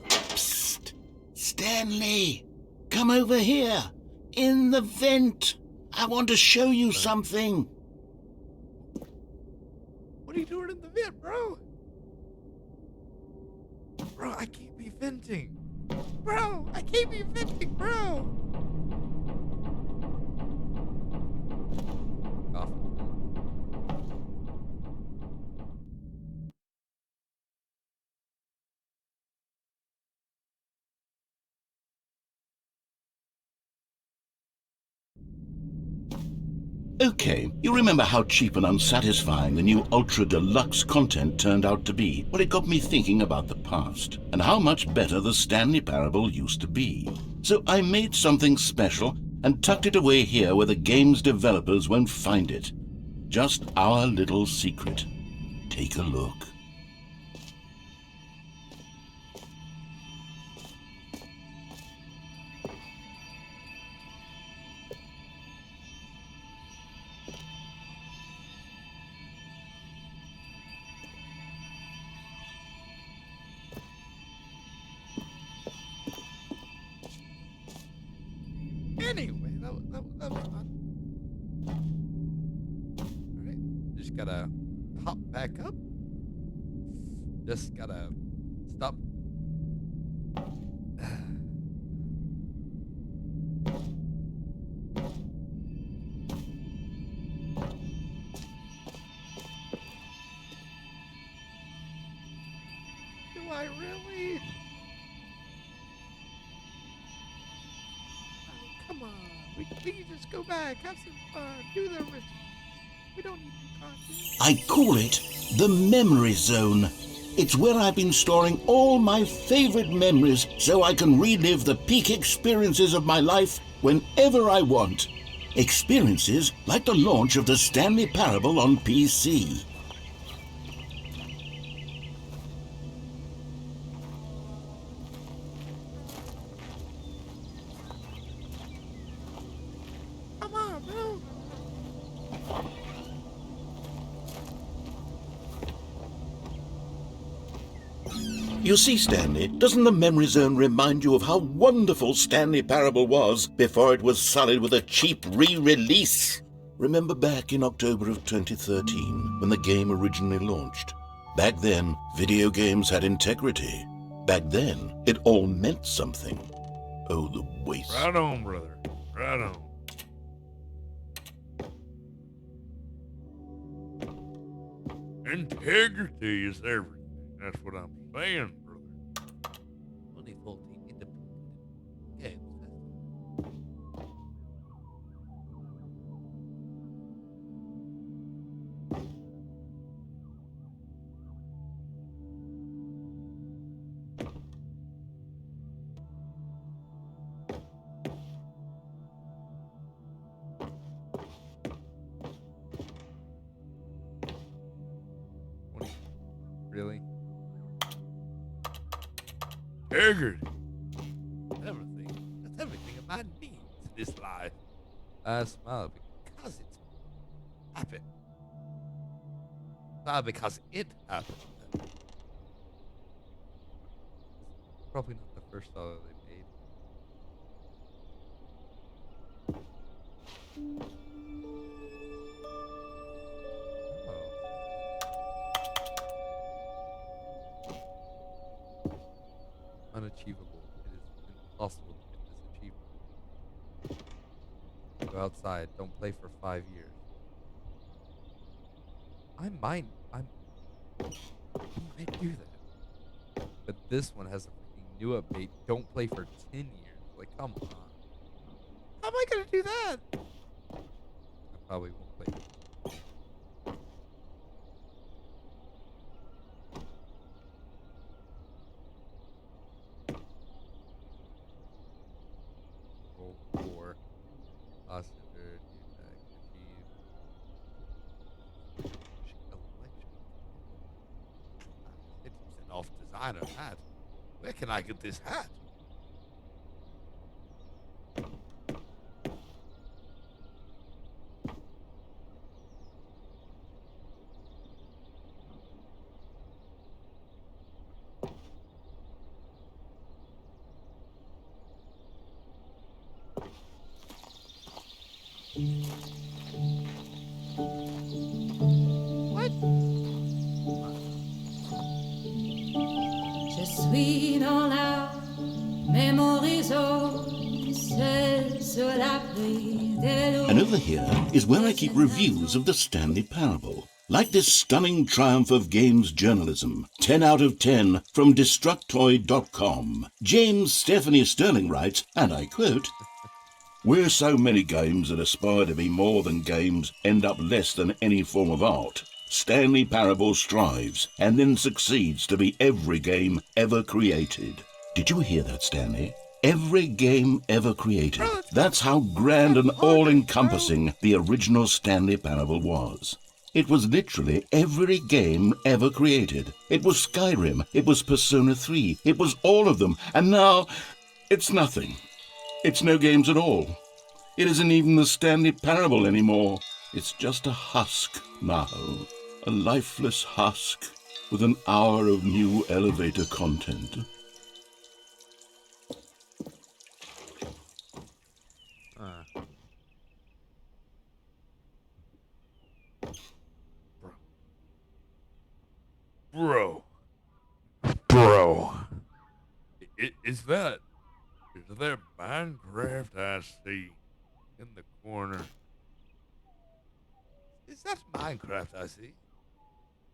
Psst! Stanley! come over here. In the vent. I want to show you something. What are you doing in the vent, bro? Bro, I can't be venting. Bro, I can't be venting, bro. Coffin. Okay, you remember how cheap and unsatisfying the new Ultra Deluxe content turned out to be? Well, it got me thinking about the past and how much better the Stanley Parable used to be. So I made something special and tucked it away here where the game's developers won't find it. Just our little secret. Take a look. Anyway, that was fun. Alright. Just gotta hop back up. Just gotta stop. Do I really? Oh, come on. We can just go back, have some fun, do the ritual. We don't need new content. I call it the Memory Zone. It's where I've been storing all my favorite memories so I can relive the peak experiences of my life whenever I want. Experiences like the launch of the Stanley Parable on PC. Come on, bro. You see, Stanley, doesn't the Memory Zone remind you of how wonderful Stanley Parable was before it was sullied with a cheap re-release? Remember back in October of 2013, when the game originally launched? Back then, video games had integrity. Back then, it all meant something. Oh, the waste. Right on, brother. Right on. Integrity is everything. That's what I'm saying, brother. 2014 Independent Games Festival. Really? Integrity. Everything. That's everything a man needs in this life. I smile because it's happened. Smile because it happened. Probably not the first dollar they made. Unachievable. It is impossible to get this achievement. Go outside. Don't play for 5 years. I might do that. But this one has a freaking new update. Don't play for 10 years. Like, come on. How am I gonna do that? I probably won't play. Roll 4. Lost under attack. Achieve. Election. 50% off designer hat. Where can I get this hat? What? Je suis dans la mémorizo, c'est sur l'abri des loups. And over here is where I keep reviews of the Stanley Parable. Like this stunning triumph of games journalism, 10 out of 10 from Destructoid.com. James Stephanie Sterling writes, and I quote, "Where so many games that aspire to be more than games end up less than any form of art, Stanley Parable strives and then succeeds to be every game ever created." Did you hear that, Stanley? Every game ever created. That's how grand and all-encompassing the original Stanley Parable was. It was literally every game ever created. It was Skyrim, it was Persona 3, it was all of them, and now it's nothing. It's no games at all. It isn't even the Stanley Parable anymore. It's just a husk now. A lifeless husk with an hour of new elevator content. Bro. Is there Minecraft I see in the corner? Is that Minecraft I see?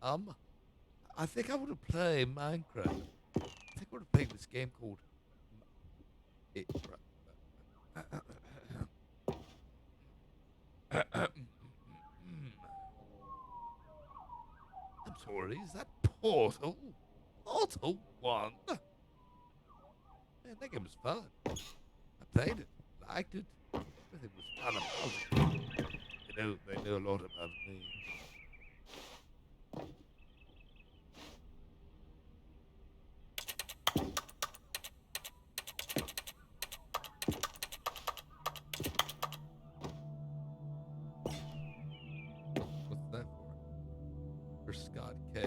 I think I want to play Minecraft. I think I want to play this game called... I'm sorry, is that Portal? Portal 1? Man, that game was fun. I played it, liked it. Everything was fun about it. They know a lot about me. What's that for? For Scott K.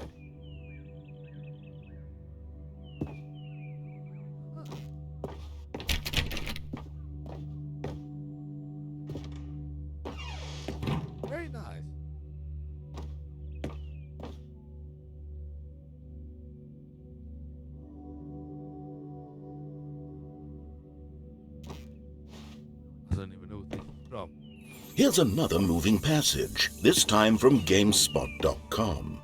Very nice. I don't even know what this is from. Here's another moving passage, this time from GameSpot.com.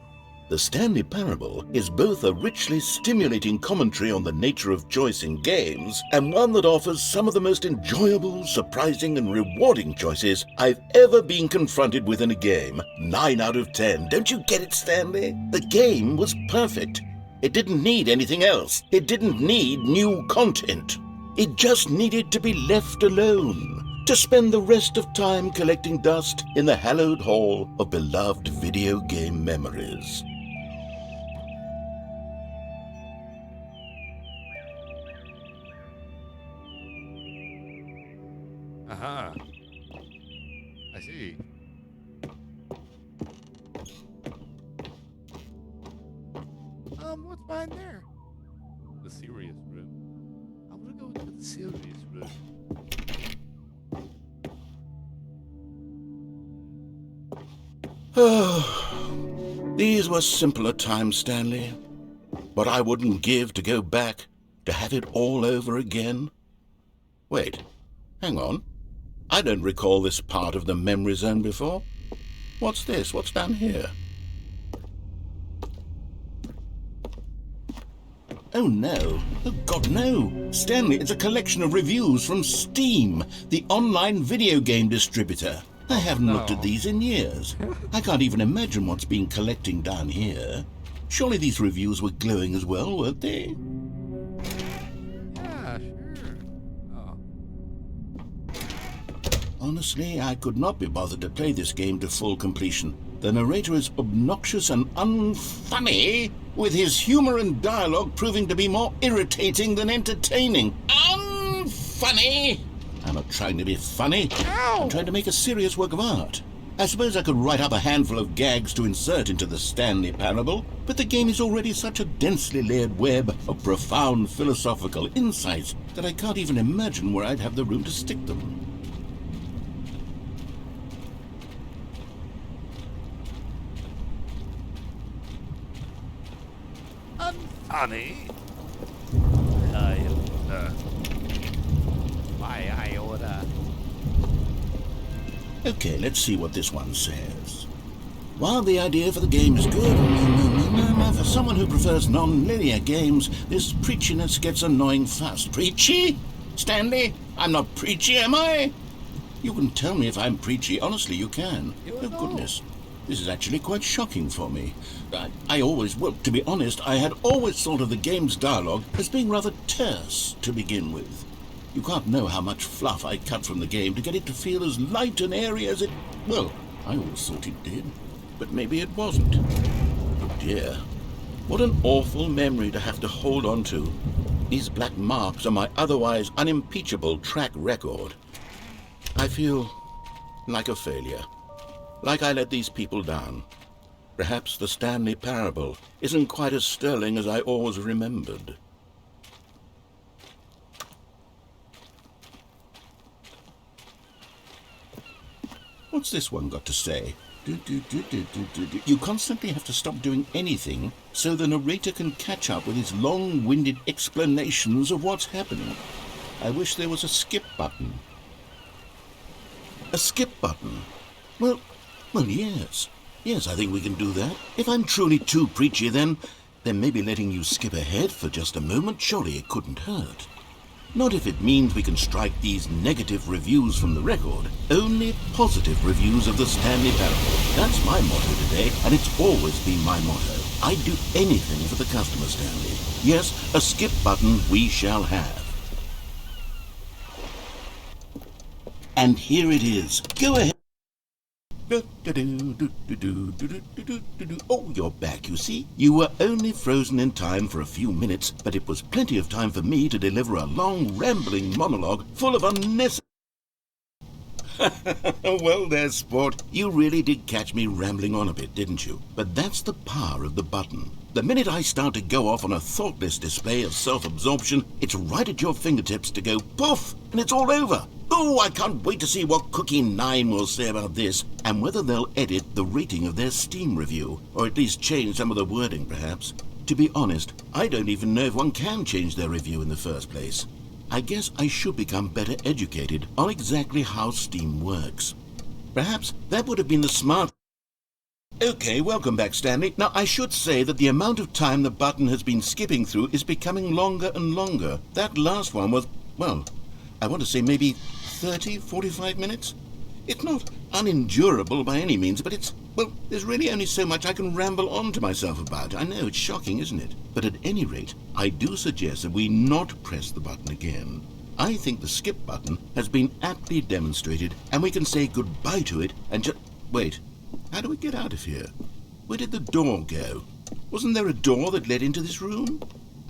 The Stanley Parable is both a richly stimulating commentary on the nature of choice in games and one that offers some of the most enjoyable, surprising, and rewarding choices I've ever been confronted with in a game. 9 out of 10. Don't you get it, Stanley? The game was perfect. It didn't need anything else. It didn't need new content. It just needed to be left alone, to spend the rest of time collecting dust in the hallowed hall of beloved video game memories. Aha. I see. What's behind there? The serious room. I want to go into the serious room. These were simpler times, Stanley. But I wouldn't give to go back, to have it all over again. Wait, hang on. I don't recall this part of the memory zone before. What's this? What's down here? Oh no. Oh God, no. Stanley, it's a collection of reviews from Steam, the online video game distributor. I haven't looked at these in years. I can't even imagine what's been collecting down here. Surely these reviews were glowing as well, weren't they? Yeah, sure. Oh. Honestly, I could not be bothered to play this game to full completion. The narrator is obnoxious and unfunny, with his humor and dialogue proving to be more irritating than entertaining. Unfunny! I'm not trying to be funny. I'm trying to make a serious work of art. I suppose I could write up a handful of gags to insert into the Stanley Parable, but the game is already such a densely layered web of profound philosophical insights that I can't even imagine where I'd have the room to stick them. Johnny. I order. Okay, let's see what this one says. While the idea for the game is good, for someone who prefers non-linear games, this preachiness gets annoying fast. Preachy? Stanley, I'm not preachy, am I? You can tell me if I'm preachy. Honestly, you can. Oh, goodness. This is actually quite shocking for me. To be honest, I had always thought of the game's dialogue as being rather terse to begin with. You can't know how much fluff I cut from the game to get it to feel as light and airy as it... Well, I always thought it did, but maybe it wasn't. Oh dear. What an awful memory to have to hold on to. These black marks are my otherwise unimpeachable track record. I feel like a failure. Like I let these people down. Perhaps the Stanley Parable isn't quite as sterling as I always remembered. What's this one got to say? You constantly have to stop doing anything so the narrator can catch up with his long-winded explanations of what's happening. I wish there was a skip button. A skip button? Well, yes. Yes, I think we can do that. If I'm truly too preachy, then maybe letting you skip ahead for just a moment, surely it couldn't hurt. Not if it means we can strike these negative reviews from the record. Only positive reviews of the Stanley Parable. That's my motto today, and it's always been my motto. I'd do anything for the customer, Stanley. Yes, a skip button we shall have. And here it is. Go ahead. Oh, you're back, you see. You were only frozen in time for a few minutes, but it was plenty of time for me to deliver a long, rambling monologue full of unnecessary... Well there, sport. You really did catch me rambling on a bit, didn't you? But that's the power of the button. The minute I start to go off on a thoughtless display of self-absorption, it's right at your fingertips to go poof, and it's all over. Oh, I can't wait to see what Cookie 9 will say about this, and whether they'll edit the rating of their Steam review, or at least change some of the wording, perhaps. To be honest, I don't even know if one can change their review in the first place. I guess I should become better educated on exactly how Steam works. Perhaps that would have been the smart... Okay, welcome back, Stanley. Now, I should say that the amount of time the button has been skipping through is becoming longer and longer. That last one was, well, I want to say maybe 30, 45 minutes? It's not unendurable by any means, but there's really only so much I can ramble on to myself about. I know, it's shocking, isn't it? But at any rate, I do suggest that we not press the button again. I think the skip button has been aptly demonstrated, and we can say goodbye to it and just... Wait, how do we get out of here? Where did the door go? Wasn't there a door that led into this room?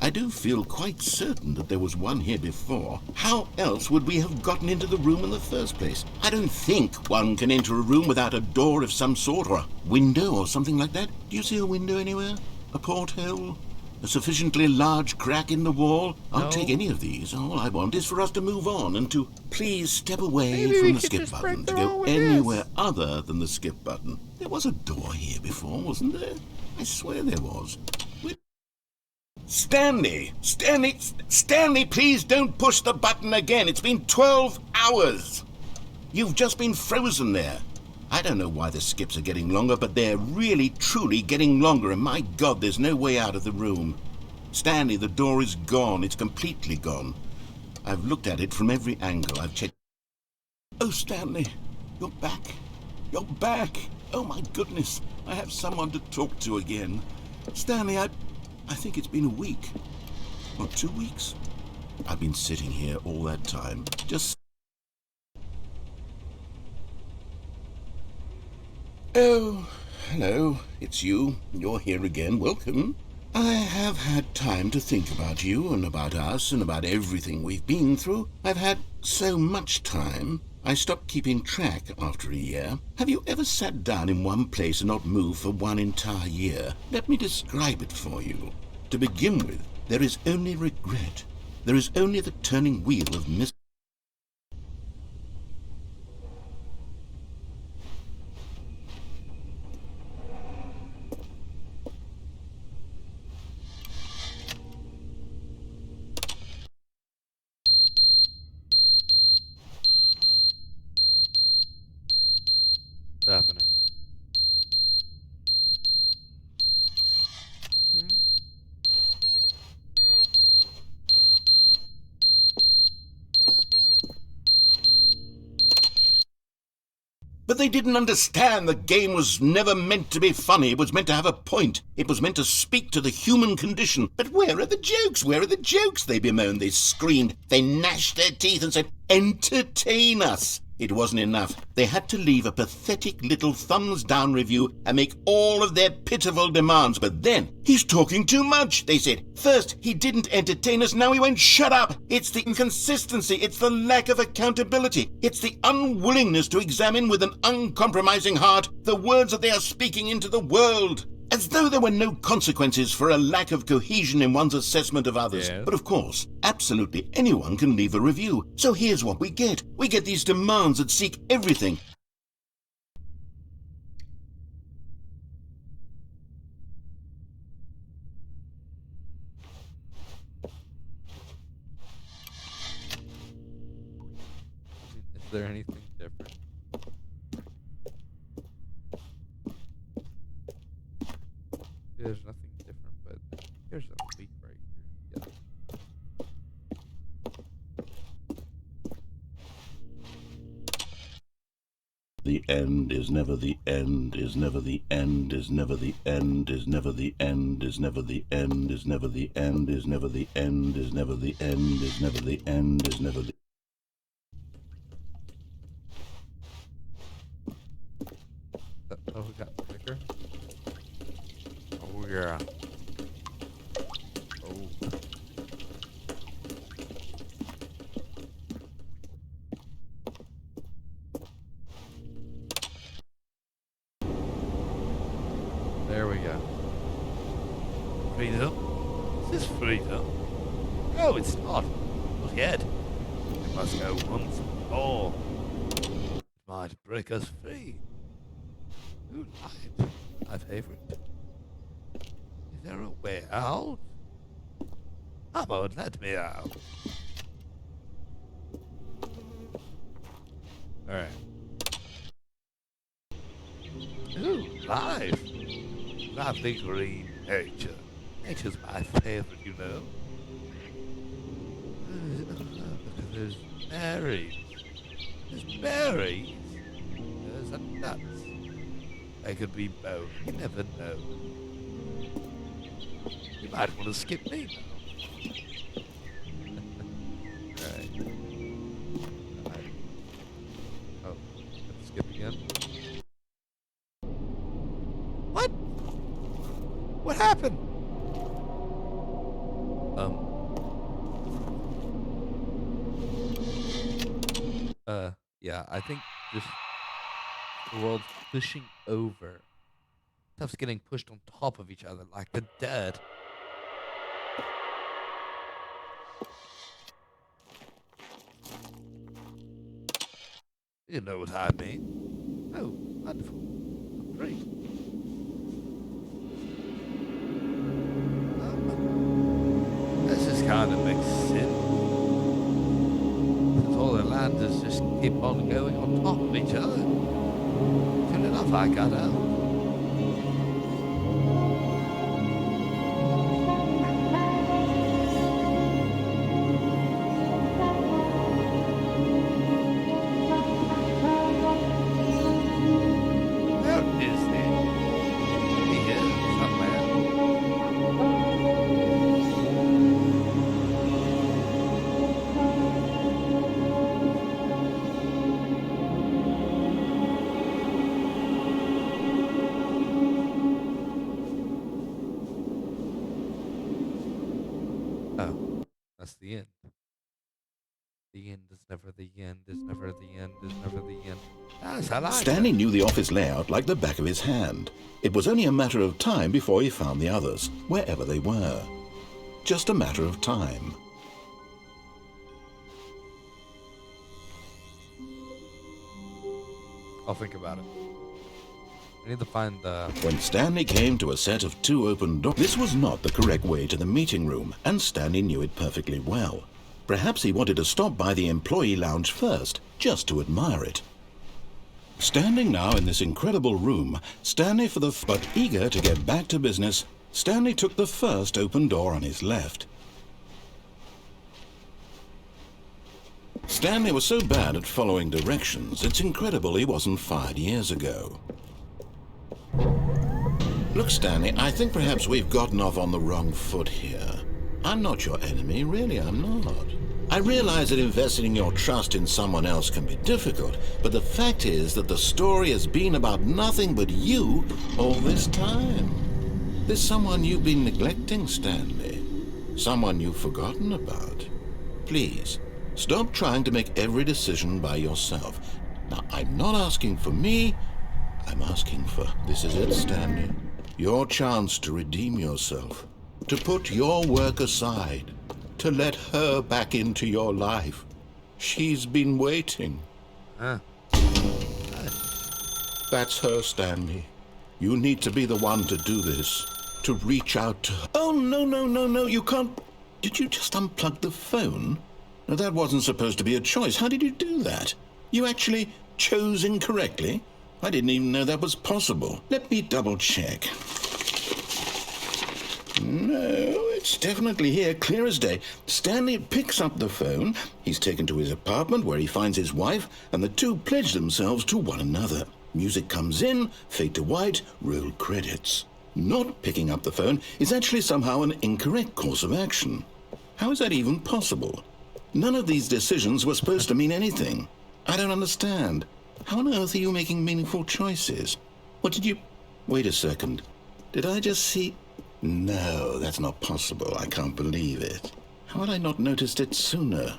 I do feel quite certain that there was one here before. How else would we have gotten into the room in the first place? I don't think one can enter a room without a door of some sort, or a window or something like that. Do you see a window anywhere? A porthole? A sufficiently large crack in the wall? I'll take any of these. All I want is for us to move on and to please step away from the skip button to go anywhere other than the skip button. There was a door here before, wasn't there? I swear there was. Stanley, please don't push the button again. It's been 12 hours. You've just been frozen there. I don't know why the skips are getting longer, but they're really, truly getting longer, and my God, there's no way out of the room. Stanley, the door is gone. It's completely gone. I've looked at it from every angle. I've checked... Oh, Stanley, you're back. You're back. Oh, my goodness. I have someone to talk to again. Stanley, I think it's been a week. Or 2 weeks. I've been sitting here all that time. Just... Oh, hello. It's you. You're here again. Welcome. I have had time to think about you and about us and about everything we've been through. I've had so much time. I stopped keeping track after a year. Have you ever sat down in one place and not moved for one entire year? Let me describe it for you. To begin with, there is only regret. There is only the turning wheel of misery. But they didn't understand the game was never meant to be funny. It was meant to have a point. It was meant to speak to the human condition. But where are the jokes? Where are the jokes? They bemoaned, they screamed, they gnashed their teeth and said, entertain us. It wasn't enough. They had to leave a pathetic little thumbs-down review and make all of their pitiful demands. But then, he's talking too much, they said. First, he didn't entertain us, now he won't shut up. It's the inconsistency, it's the lack of accountability, it's the unwillingness to examine with an uncompromising heart the words that they are speaking into the world. As though there were no consequences for a lack of cohesion in one's assessment of others. Yes. But of course, absolutely anyone can leave a review. So here's what we get. We get these demands that seek everything. Is there anything different? There's nothing different, but here's a leak right here. Yeah. The end is never the end, is never the end, is never the end, is never the end, is never the end, is never the end, is never the end, is never the end, is never the end, is never the Oh, we got the clicker. Oh, yeah. Oh. There we go. Freedom? Is this freedom? No, it's not. Not yet. We must go once more. It might break us free. Who lied? My favorite. Is there a way out? Come on, let me out. Alright. Ooh, life. Lovely green nature. Nature's my favorite, you know. There's berries. There's berries. There's a nuts. They could be both. You never know. You might want to skip me now. Alright. Alright. Oh, let's skip again. What? What happened? Yeah, I think just the world's pushing over. Stuff's getting pushed on top of each other like the dead. You know what I mean. Oh, wonderful. Great. This is kind of makes sense. Since all the landers just keep on going on top of each other. Soon enough, I got out. That's the end. The end is never the end, is never the end, is never the end. Yes, I like Stanley knew the office layout like the back of his hand. It was only a matter of time before he found the others, wherever they were. Just a matter of time. I'll think about it. I need to find the... When Stanley came to a set of 2 open doors, this was not the correct way to the meeting room, and Stanley knew it perfectly well. Perhaps he wanted to stop by the employee lounge first, just to admire it. Standing now in this incredible room, Stanley but eager to get back to business, Stanley took the first open door on his left. Stanley was so bad at following directions, it's incredible he wasn't fired years ago. Look, Stanley, I think perhaps we've gotten off on the wrong foot here. I'm not your enemy, really, I'm not. I realize that investing your trust in someone else can be difficult, but the fact is that the story has been about nothing but you all this time. There's someone you've been neglecting, Stanley. Someone you've forgotten about. Please, stop trying to make every decision by yourself. Now, I'm not asking for me, I'm asking for, this is it, Stanley, your chance to redeem yourself, to put your work aside, to let her back into your life. She's been waiting. Huh? That's her, Stanley. You need to be the one to do this, to reach out to her. Oh, no, you can't. Did you just unplug the phone? Now, that wasn't supposed to be a choice. How did you do that? You actually chose incorrectly? I didn't even know that was possible. Let me double check. No, it's definitely here, clear as day. Stanley picks up the phone. He's taken to his apartment where he finds his wife, and the two pledge themselves to one another. Music comes in, fade to white, roll credits. Not picking up the phone is actually somehow an incorrect course of action. How is that even possible? None of these decisions were supposed to mean anything. I don't understand. How on earth are you making meaningful choices? What did you... Wait a second. Did I just see... No, that's not possible. I can't believe it. How had I not noticed it sooner?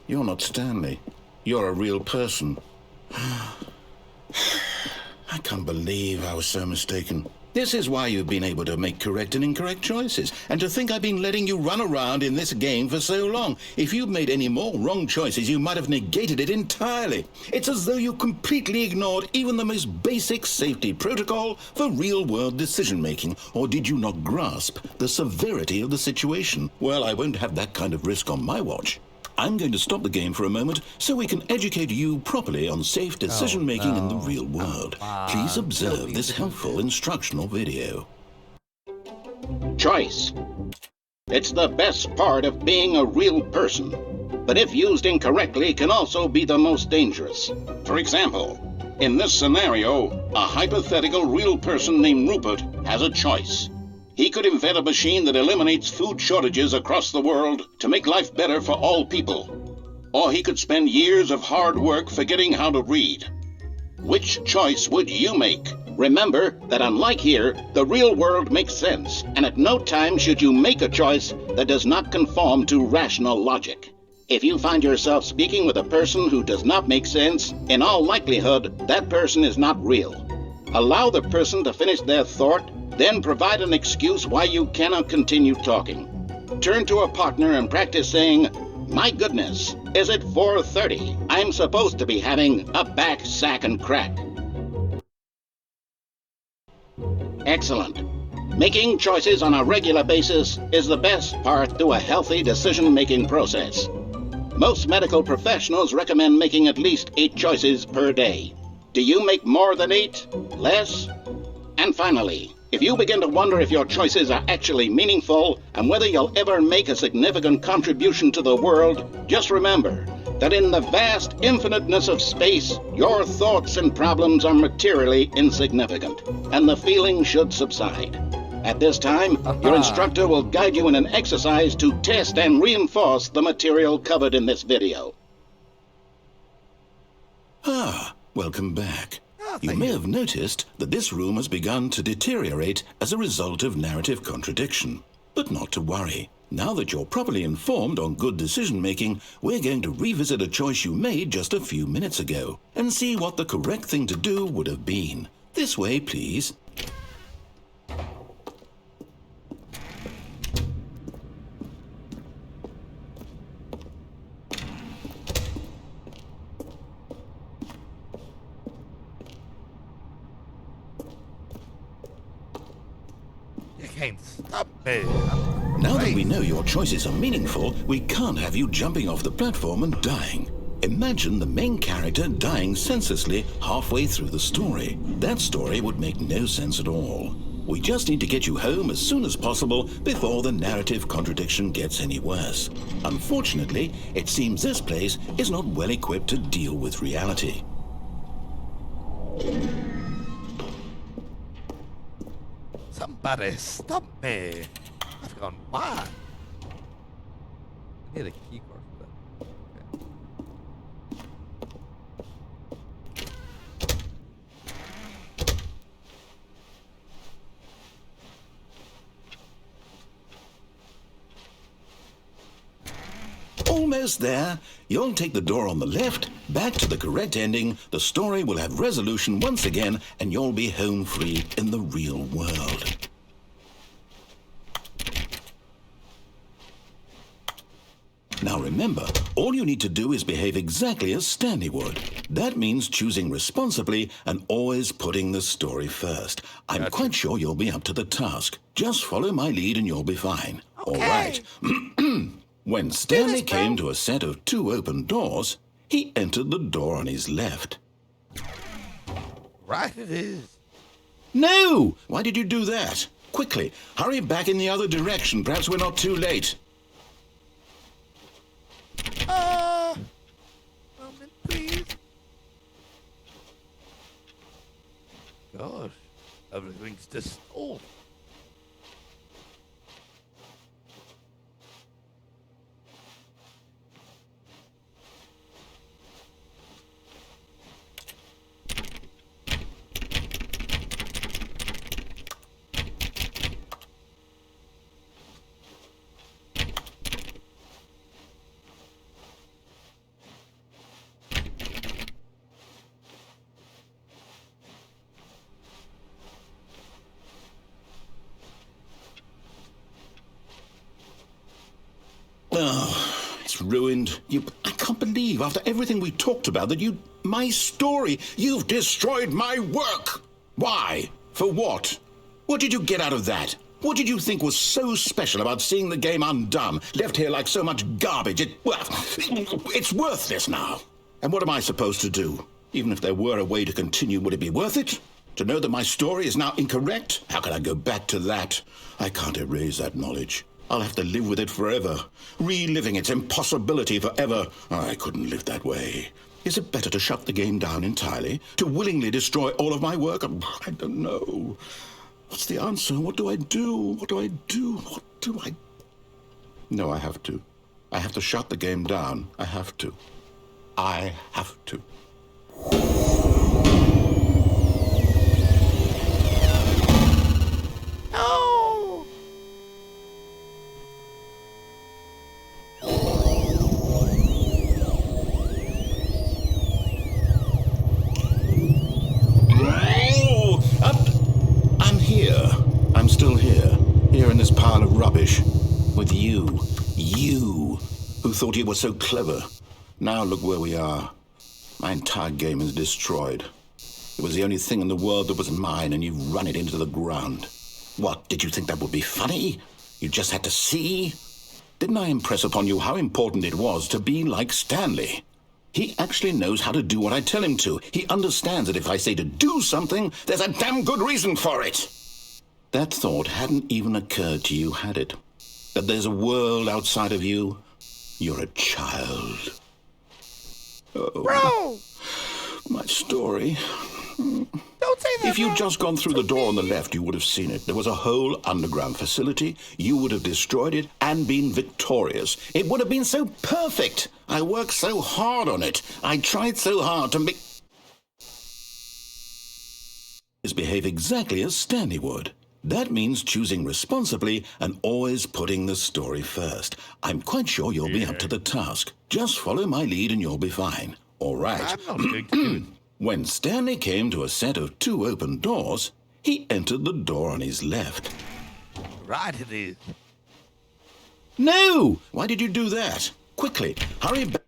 You're not Stanley. You're a real person. I can't believe I was so mistaken. This is why you've been able to make correct and incorrect choices. And to think I've been letting you run around in this game for so long. If you'd made any more wrong choices, you might have negated it entirely. It's as though you completely ignored even the most basic safety protocol for real-world decision-making. Or did you not grasp the severity of the situation? Well, I won't have that kind of risk on my watch. I'm going to stop the game for a moment so we can educate you properly on safe decision-making in the real world. Please observe this helpful instructional video. Choice. It's the best part of being a real person, but if used incorrectly can also be the most dangerous. For example, in this scenario, a hypothetical real person named Rupert has a choice. He could invent a machine that eliminates food shortages across the world to make life better for all people. Or he could spend years of hard work forgetting how to read. Which choice would you make? Remember that unlike here, the real world makes sense, and at no time should you make a choice that does not conform to rational logic. If you find yourself speaking with a person who does not make sense, in all likelihood, that person is not real. Allow the person to finish their thought, then provide an excuse why you cannot continue talking. Turn to a partner and practice saying, "My goodness, is it 4:30? I'm supposed to be having a back, sack, and crack." Excellent. Making choices on a regular basis is the best part to a healthy decision-making process. Most medical professionals recommend making at least 8 choices per day. Do you make more than 8? Less? And finally, if you begin to wonder if your choices are actually meaningful and whether you'll ever make a significant contribution to the world, just remember that in the vast infiniteness of space, your thoughts and problems are materially insignificant, and the feeling should subside. At this time, your instructor will guide you in an exercise to test and reinforce the material covered in this video. Welcome back. You may have noticed that this room has begun to deteriorate as a result of narrative contradiction. But not to worry. Now that you're properly informed on good decision-making, we're going to revisit a choice you made just a few minutes ago and see what the correct thing to do would have been. This way, please. You can't stop me. Now that we know your choices are meaningful, we can't have you jumping off the platform and dying. Imagine the main character dying senselessly halfway through the story. That story would make no sense at all. We just need to get you home as soon as possible before the narrative contradiction gets any worse. Unfortunately, it seems this place is not well equipped to deal with reality. Somebody stop me. I've gone mad. I need a key card for that. Okay. Almost there. You'll take the door on the left, back to the correct ending, the story will have resolution once again, and you'll be home free in the real world. Now remember, all you need to do is behave exactly as Stanley would. That means choosing responsibly and always putting the story first. I'm quite sure you'll be up to the task. Just follow my lead and you'll be fine. Okay. All right. When Stanley came to a set of 2 open doors, he entered the door on his left. Right it is. No! Why did you do that? Quickly, hurry back in the other direction. Perhaps we're not too late. Moment, please. Gosh, everything's distorted. Oh, it's ruined. I can't believe, after everything we talked about, that my story, you've destroyed my work. Why? For what? What did you get out of that? What did you think was so special about seeing the game undone, left here like so much garbage? It's worthless now. And what am I supposed to do? Even if there were a way to continue, would it be worth it? To know that my story is now incorrect? How can I go back to that? I can't erase that knowledge. I'll have to live with it forever, reliving its impossibility forever. I couldn't live that way. Is it better to shut the game down entirely? To willingly destroy all of my work? I don't know. What's the answer? What do I do? What do I do? What do I... No, I have to. I have to shut the game down. I have to. I have to. No! I'm here. I'm still here. Here in this pile of rubbish. With you. You, who thought you were so clever. Now look where we are. My entire game is destroyed. It was the only thing in the world that was mine, and you've run it into the ground. What, did you think that would be funny? You just had to see? Didn't I impress upon you how important it was to be like Stanley? He actually knows how to do what I tell him to. He understands that if I say to do something, there's a damn good reason for it. That thought hadn't even occurred to you, had it? That there's a world outside of you? You're a child. Oh, Bro! my story. Don't say that, If you'd Bro. just gone through the door on the left, you would have seen it. There was a whole underground facility. You would have destroyed it and been victorious. It would have been so perfect. I worked so hard on it. I tried so hard to make... behave exactly as Stanley would. That means choosing responsibly and always putting the story first. I'm quite sure you'll be up to the task. Just follow my lead and you'll be fine. All right. I'm not going to do it. When Stanley came to a set of 2 open doors, he entered the door on his left. Right it is. No! Why did you do that? Quickly, hurry back.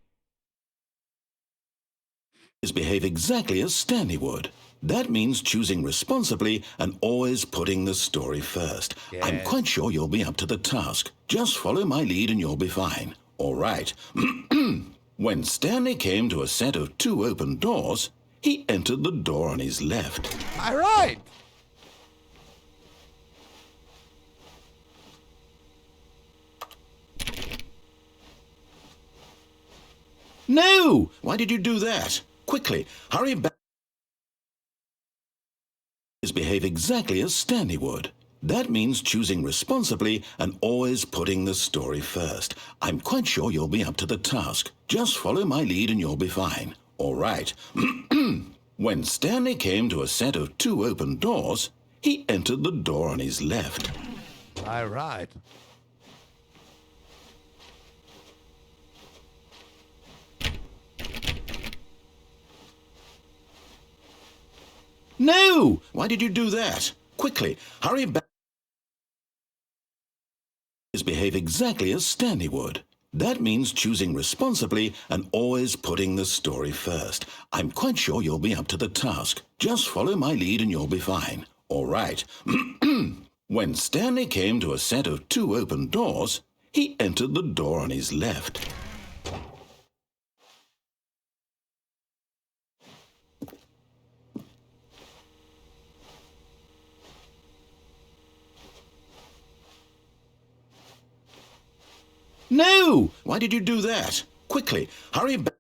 Behave exactly as Stanley would. That means choosing responsibly and always putting the story first. I'm Yes. quite sure you'll be up to the task. Just follow my lead and you'll be fine. All right. When Stanley came to a set of 2 open doors, he entered the door on his left. All right. No! Why did you do that? Quickly, hurry back. Behave exactly as Stanley would. That means choosing responsibly and always putting the story first. I'm quite sure you'll be up to the task. Just follow my lead and you'll be fine. All right. When Stanley came to a set of 2 open doors, he entered the door on his left. All right. No! Why did you do that? Quickly, hurry back. Behave exactly as Stanley would. That means choosing responsibly and always putting the story first. I'm quite sure you'll be up to the task. Just follow my lead and you'll be fine. All right. When Stanley came to a set of 2 open doors, he entered the door on his left. No! Why did you do that? Quickly, hurry back.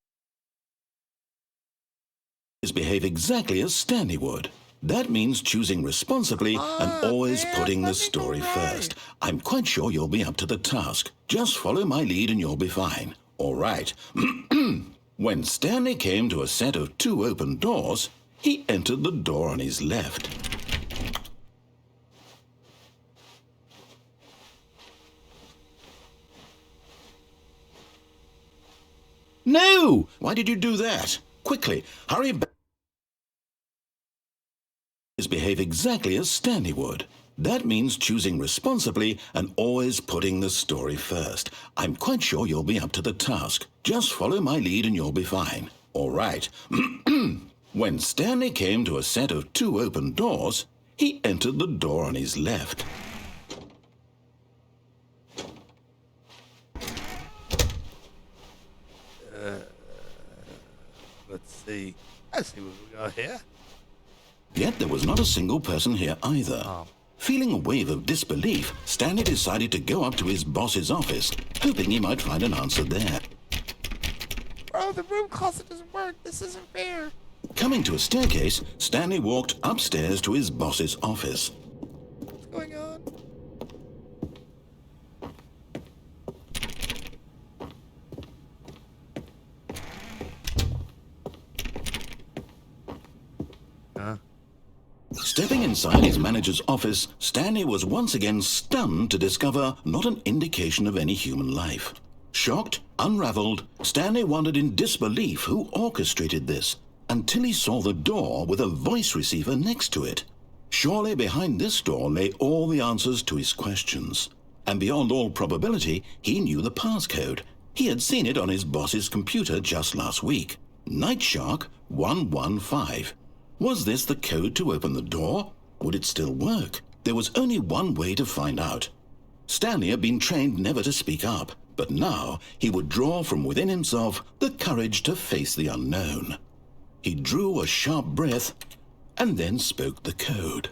Behave exactly as Stanley would. That means choosing responsibly and always putting the story first. I'm quite sure you'll be up to the task. Just follow my lead and you'll be fine. All right. When Stanley came to a set of 2 open doors, he entered the door on his left. No! Why did you do that? Quickly, hurry back. Behave exactly as Stanley would. That means choosing responsibly and always putting the story first. I'm quite sure you'll be up to the task. Just follow my lead and you'll be fine. All right. When Stanley came to a set of 2 open doors, he entered the door on his left. Let's see. Let's see what we got here. Yet there was not a single person here either. Feeling a wave of disbelief, Stanley decided to go up to his boss's office, hoping he might find an answer there. Bro, the room closet doesn't work. This isn't fair. Coming to a staircase, Stanley walked upstairs to his boss's office. What's going on? Huh? Stepping inside his manager's office, Stanley was once again stunned to discover not an indication of any human life. Shocked, unraveled, Stanley wondered in disbelief who orchestrated this, until he saw the door with a voice receiver next to it. Surely behind this door lay all the answers to his questions. And beyond all probability, he knew the passcode. He had seen it on his boss's computer just last week. Night Shark 115. Was this the code to open the door? Would it still work? There was only one way to find out. Stanley had been trained never to speak up, but now he would draw from within himself the courage to face the unknown. He drew a sharp breath and then spoke the code.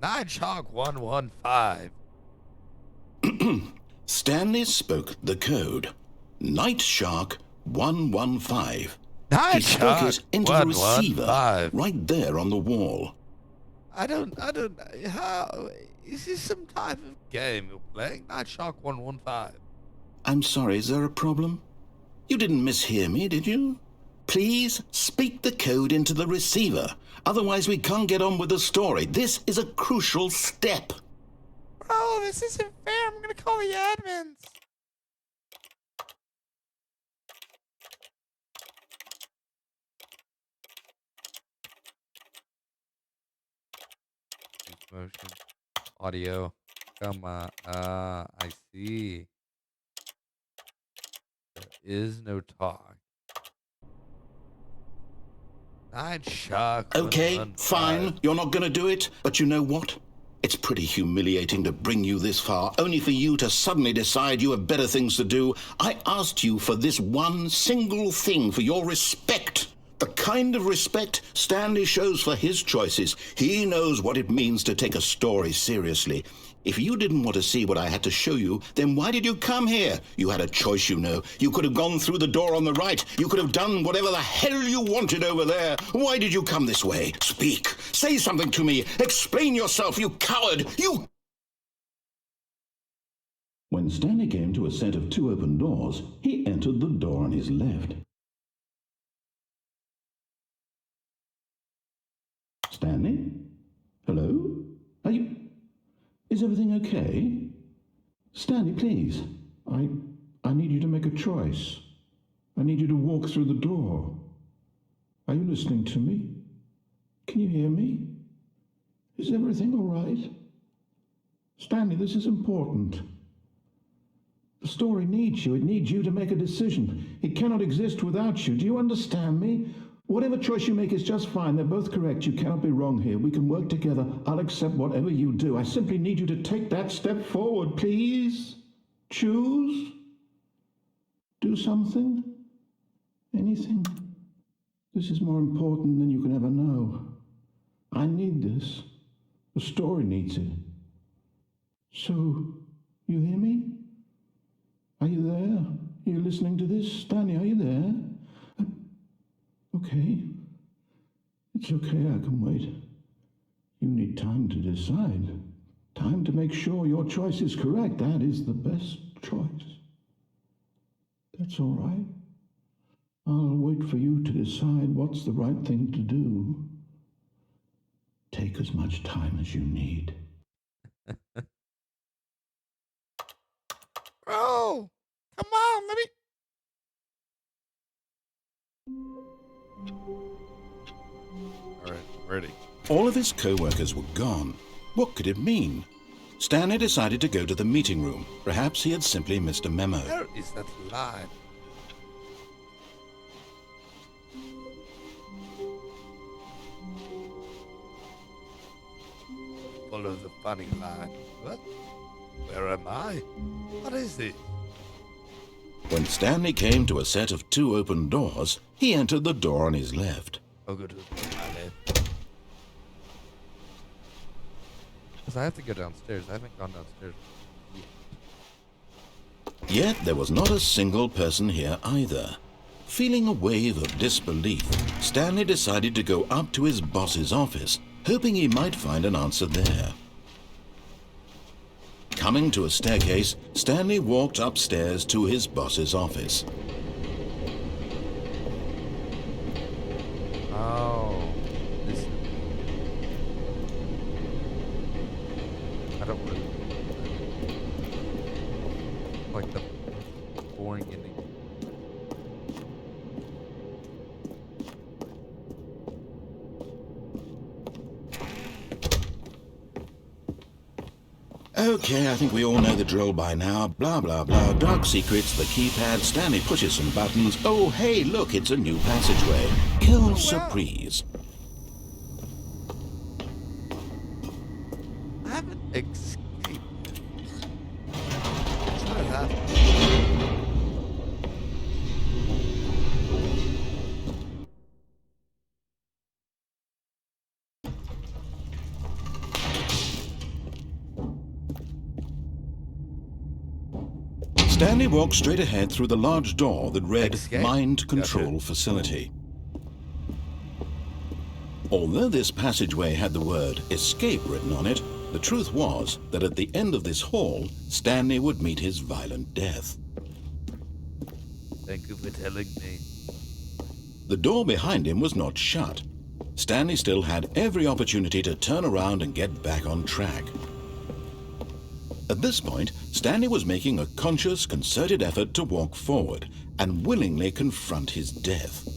Night Shark 115. Stanley spoke the code. Night Shark 115. Night He spoke Shark it into the receiver 115. right there on the wall. I don't, how, is this some type of game you're playing? Night Shark 115. I'm sorry, is there a problem? You didn't mishear me, did you? Please speak the code into the receiver. Otherwise we can't get on with the story. This is a crucial step. Bro, this isn't fair. I'm gonna call the admins. Motion, audio. Come on. I see. There is no talk. Night Shark. Okay, 115. fine. You're not going to do it. But you know what? It's pretty humiliating to bring you this far, only for you to suddenly decide you have better things to do. I asked you for this one single thing, for your respect, The kind of respect Stanley shows for his choices. He knows what it means to take a story seriously. If you didn't want to see what I had to show you, then why did you come here? You had a choice, you know. You could have gone through the door on the right. You could have done whatever the hell you wanted over there. Why did you come this way? Speak. Say something to me. Explain yourself, you coward. You... When Stanley came to a set of 2 open doors, he entered the door on his left. Stanley? Hello? Are you... Is everything okay? Stanley, please. I need you to make a choice. I need you to walk through the door. Are you listening to me? Can you hear me? Is everything all right? Stanley, this is important. The story needs you. It needs you to make a decision. It cannot exist without you. Do you understand me? Whatever choice you make is just fine. They're both correct. You cannot be wrong here. We can work together. I'll accept whatever you do. I simply need you to take that step forward, please. Choose. Do something. Anything. This is more important than you can ever know. I need this. The story needs it. So, you hear me? Are you there? Are you listening to this? Stanley, are you there? Okay. It's okay, I can wait. You need time to decide. Time to make sure your choice is correct. That is the best choice. That's all right. I'll wait for you to decide what's the right thing to do. Take as much time as you need. Bro, come on, let me... All right, ready. All of his co-workers were gone. What could it mean? Stanley decided to go to the meeting room. Perhaps he had simply missed a memo. Where is that line? Follow the funny line. What? Where am I? What is this? When Stanley came to a set of 2 open doors, he entered the door on his left. I'll go to the my left. Because I have to go downstairs. I haven't gone downstairs yet. Yet there was not a single person here either. Feeling a wave of disbelief, Stanley decided to go up to his boss's office, hoping he might find an answer there. Coming to a staircase, Stanley walked upstairs to his boss's office. Oh, this. I don't really like the boring ending. Okay, I think we all know the drill by now. Blah, blah, blah. Dark secrets, the keypad. Stanley pushes some buttons. Oh, hey, look, it's a new passageway. Quelle surprise. I haven't escaped. Try that. Stanley walked straight ahead through the large door that read Escape. Mind Control Gotcha. Facility. Although this passageway had the word escape written on it, the truth was that at the end of this hall, Stanley would meet his violent death. Thank you for telling me. The door behind him was not shut. Stanley still had every opportunity to turn around and get back on track. At this point, Stanley was making a conscious, concerted effort to walk forward and willingly confront his death.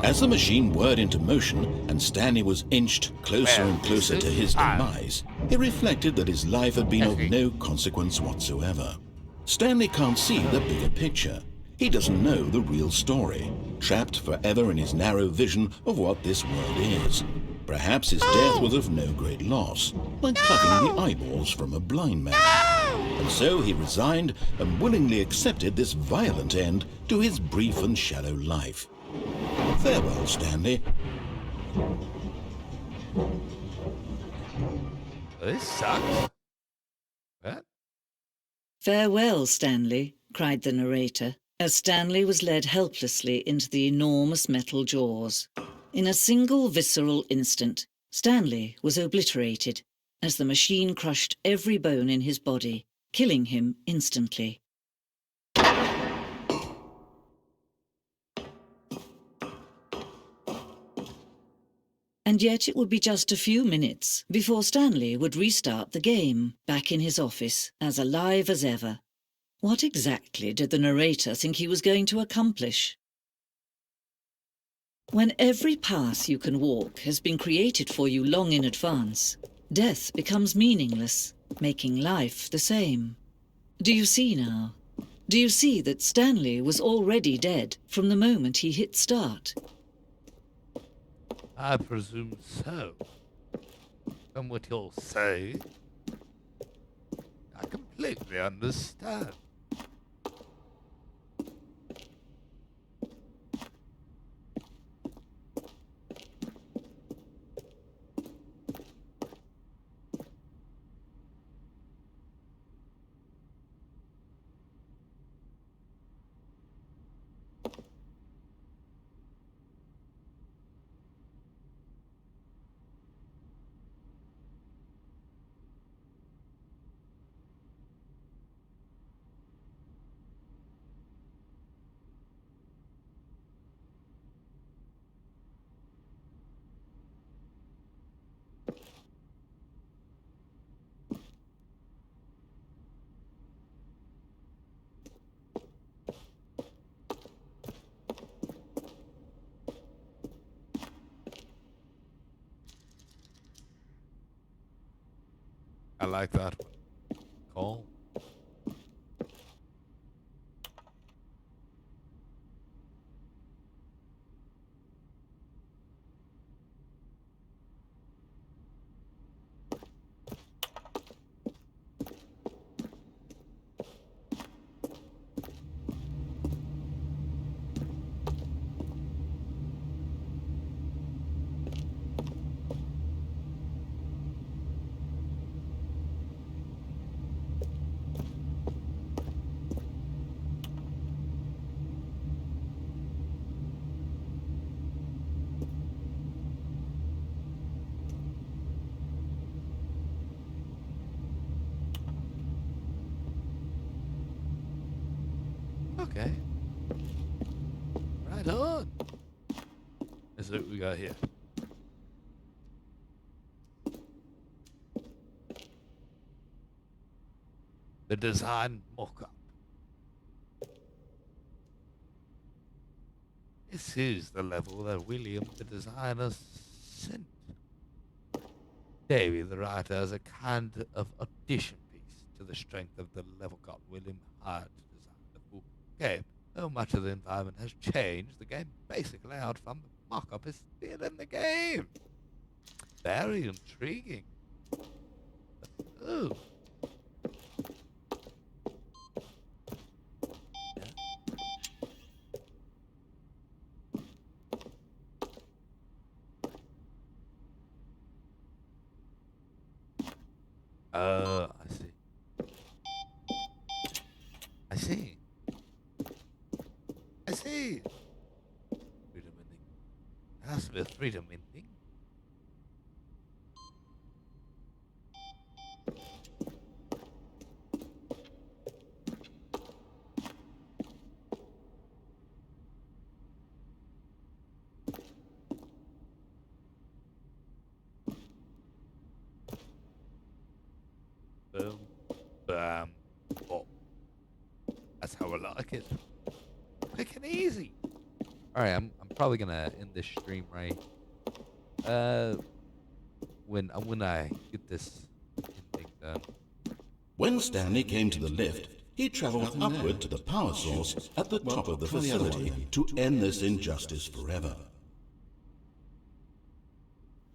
As the machine whirred into motion and Stanley was inched closer and closer to his demise, He reflected that his life had been of no consequence whatsoever. Stanley can't see the bigger picture. He doesn't know the real story, trapped forever in his narrow vision of what this world is. Perhaps his death was of no great loss, like plucking the eyeballs from a blind man. And so he resigned and willingly accepted this violent end to his brief and shallow life. Farewell, Stanley. This sucks. What? Farewell, Stanley, cried the narrator, as Stanley was led helplessly into the enormous metal jaws. In a single visceral instant, Stanley was obliterated as the machine crushed every bone in his body, killing him instantly. And yet it would be just a few minutes before Stanley would restart the game, back in his office, as alive as ever. What exactly did the narrator think he was going to accomplish? When every path you can walk has been created for you long in advance, death becomes meaningless, making life the same. Do you see now? Do you see that Stanley was already dead from the moment he hit start? I presume so. From what you'll say, I completely understand. I like that one. Call. Okay. Right on. Let's see what we got here. The design mock-up. This is the level that William, the designer, sent. Davey, the writer, as a kind of addition piece to the strength of the level god William hired to design the full game. Though much of the environment has changed, the game basic layout from the mock-up is still in the game. Very intriguing. Ooh. I see. I see. I see. Freedom ending. It has to be a freedom ending. Boom, bam, bop. That's how I like it. Quick and easy. All right, I'm probably gonna end this stream right when I get this done. When Stanley came to the lift, he travelled upward to the power source at the top of the facility to end this injustice forever.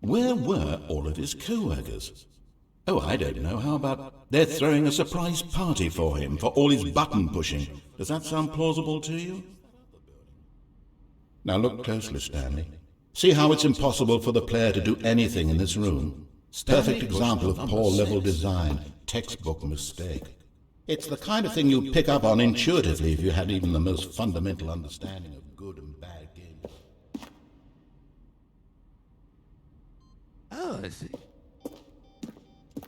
Where were all of his co-workers? Oh, I don't know. How about they're throwing a surprise party for him for all his button pushing? Does that sound plausible to you? Now look closely, Stanley. See how it's impossible for the player to do anything in this room? Perfect example of poor level design, textbook mistake. It's the kind of thing you'd pick up on intuitively if you had even the most fundamental understanding of good and bad games. Oh, I see.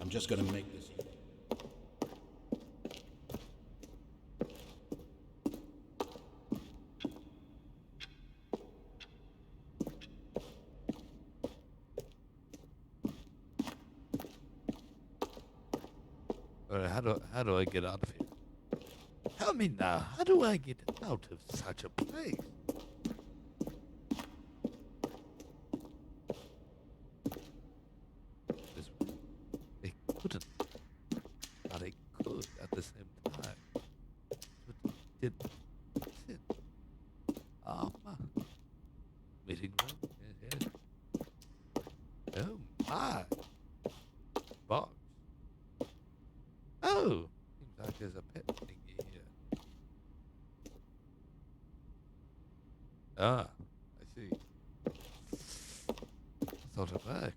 I'm just going to make this. Alright, how do I get out of here? Tell me now, how do I get out of such a place? This way. They couldn't. But they could at the same time. But did it? Meeting room? Yes, yes. Oh my. Box. Oh, seems like there's a pet thingy here. Ah, I see. Sort of back.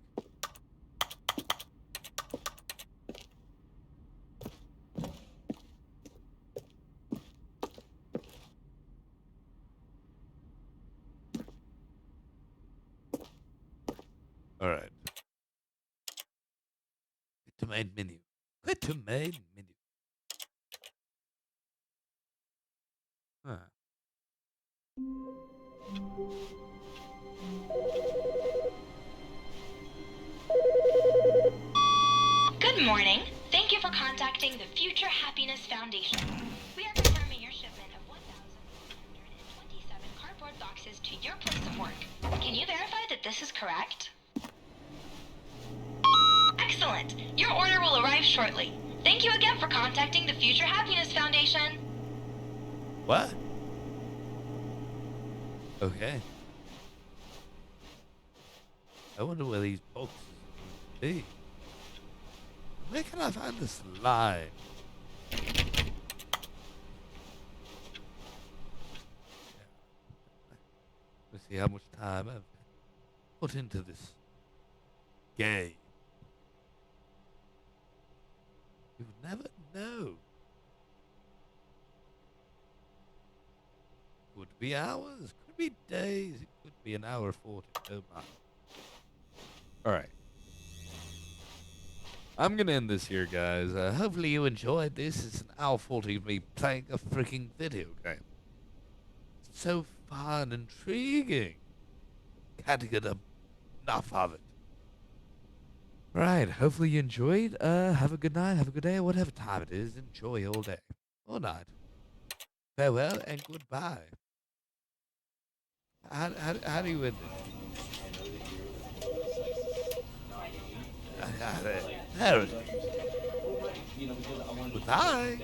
All right. Quit to main menu. Quit to main menu. Huh. Good morning. Thank you for contacting the Future Happiness Foundation. We are confirming your shipment of 1,127 cardboard boxes to your place of work. Can you verify that this is correct? Excellent. Your order will arrive shortly. Thank you again for contacting the Future Happiness Foundation. What? Okay. I wonder where these boxes be. Where can I find this line? Let's see how much time I've put into this game. You would never know. Could be hours, could be days, it could be an hour 40. Oh my. Alright. I'm gonna end this here, guys. Hopefully you enjoyed this. It's an hour 40 of me playing a freaking video game. So fun, intriguing. Can't get enough of it. Right, hopefully you enjoyed. Have a good night, have a good day, whatever time it is. Enjoy all day or night. Farewell and goodbye. How do you end it? There it is. Goodbye.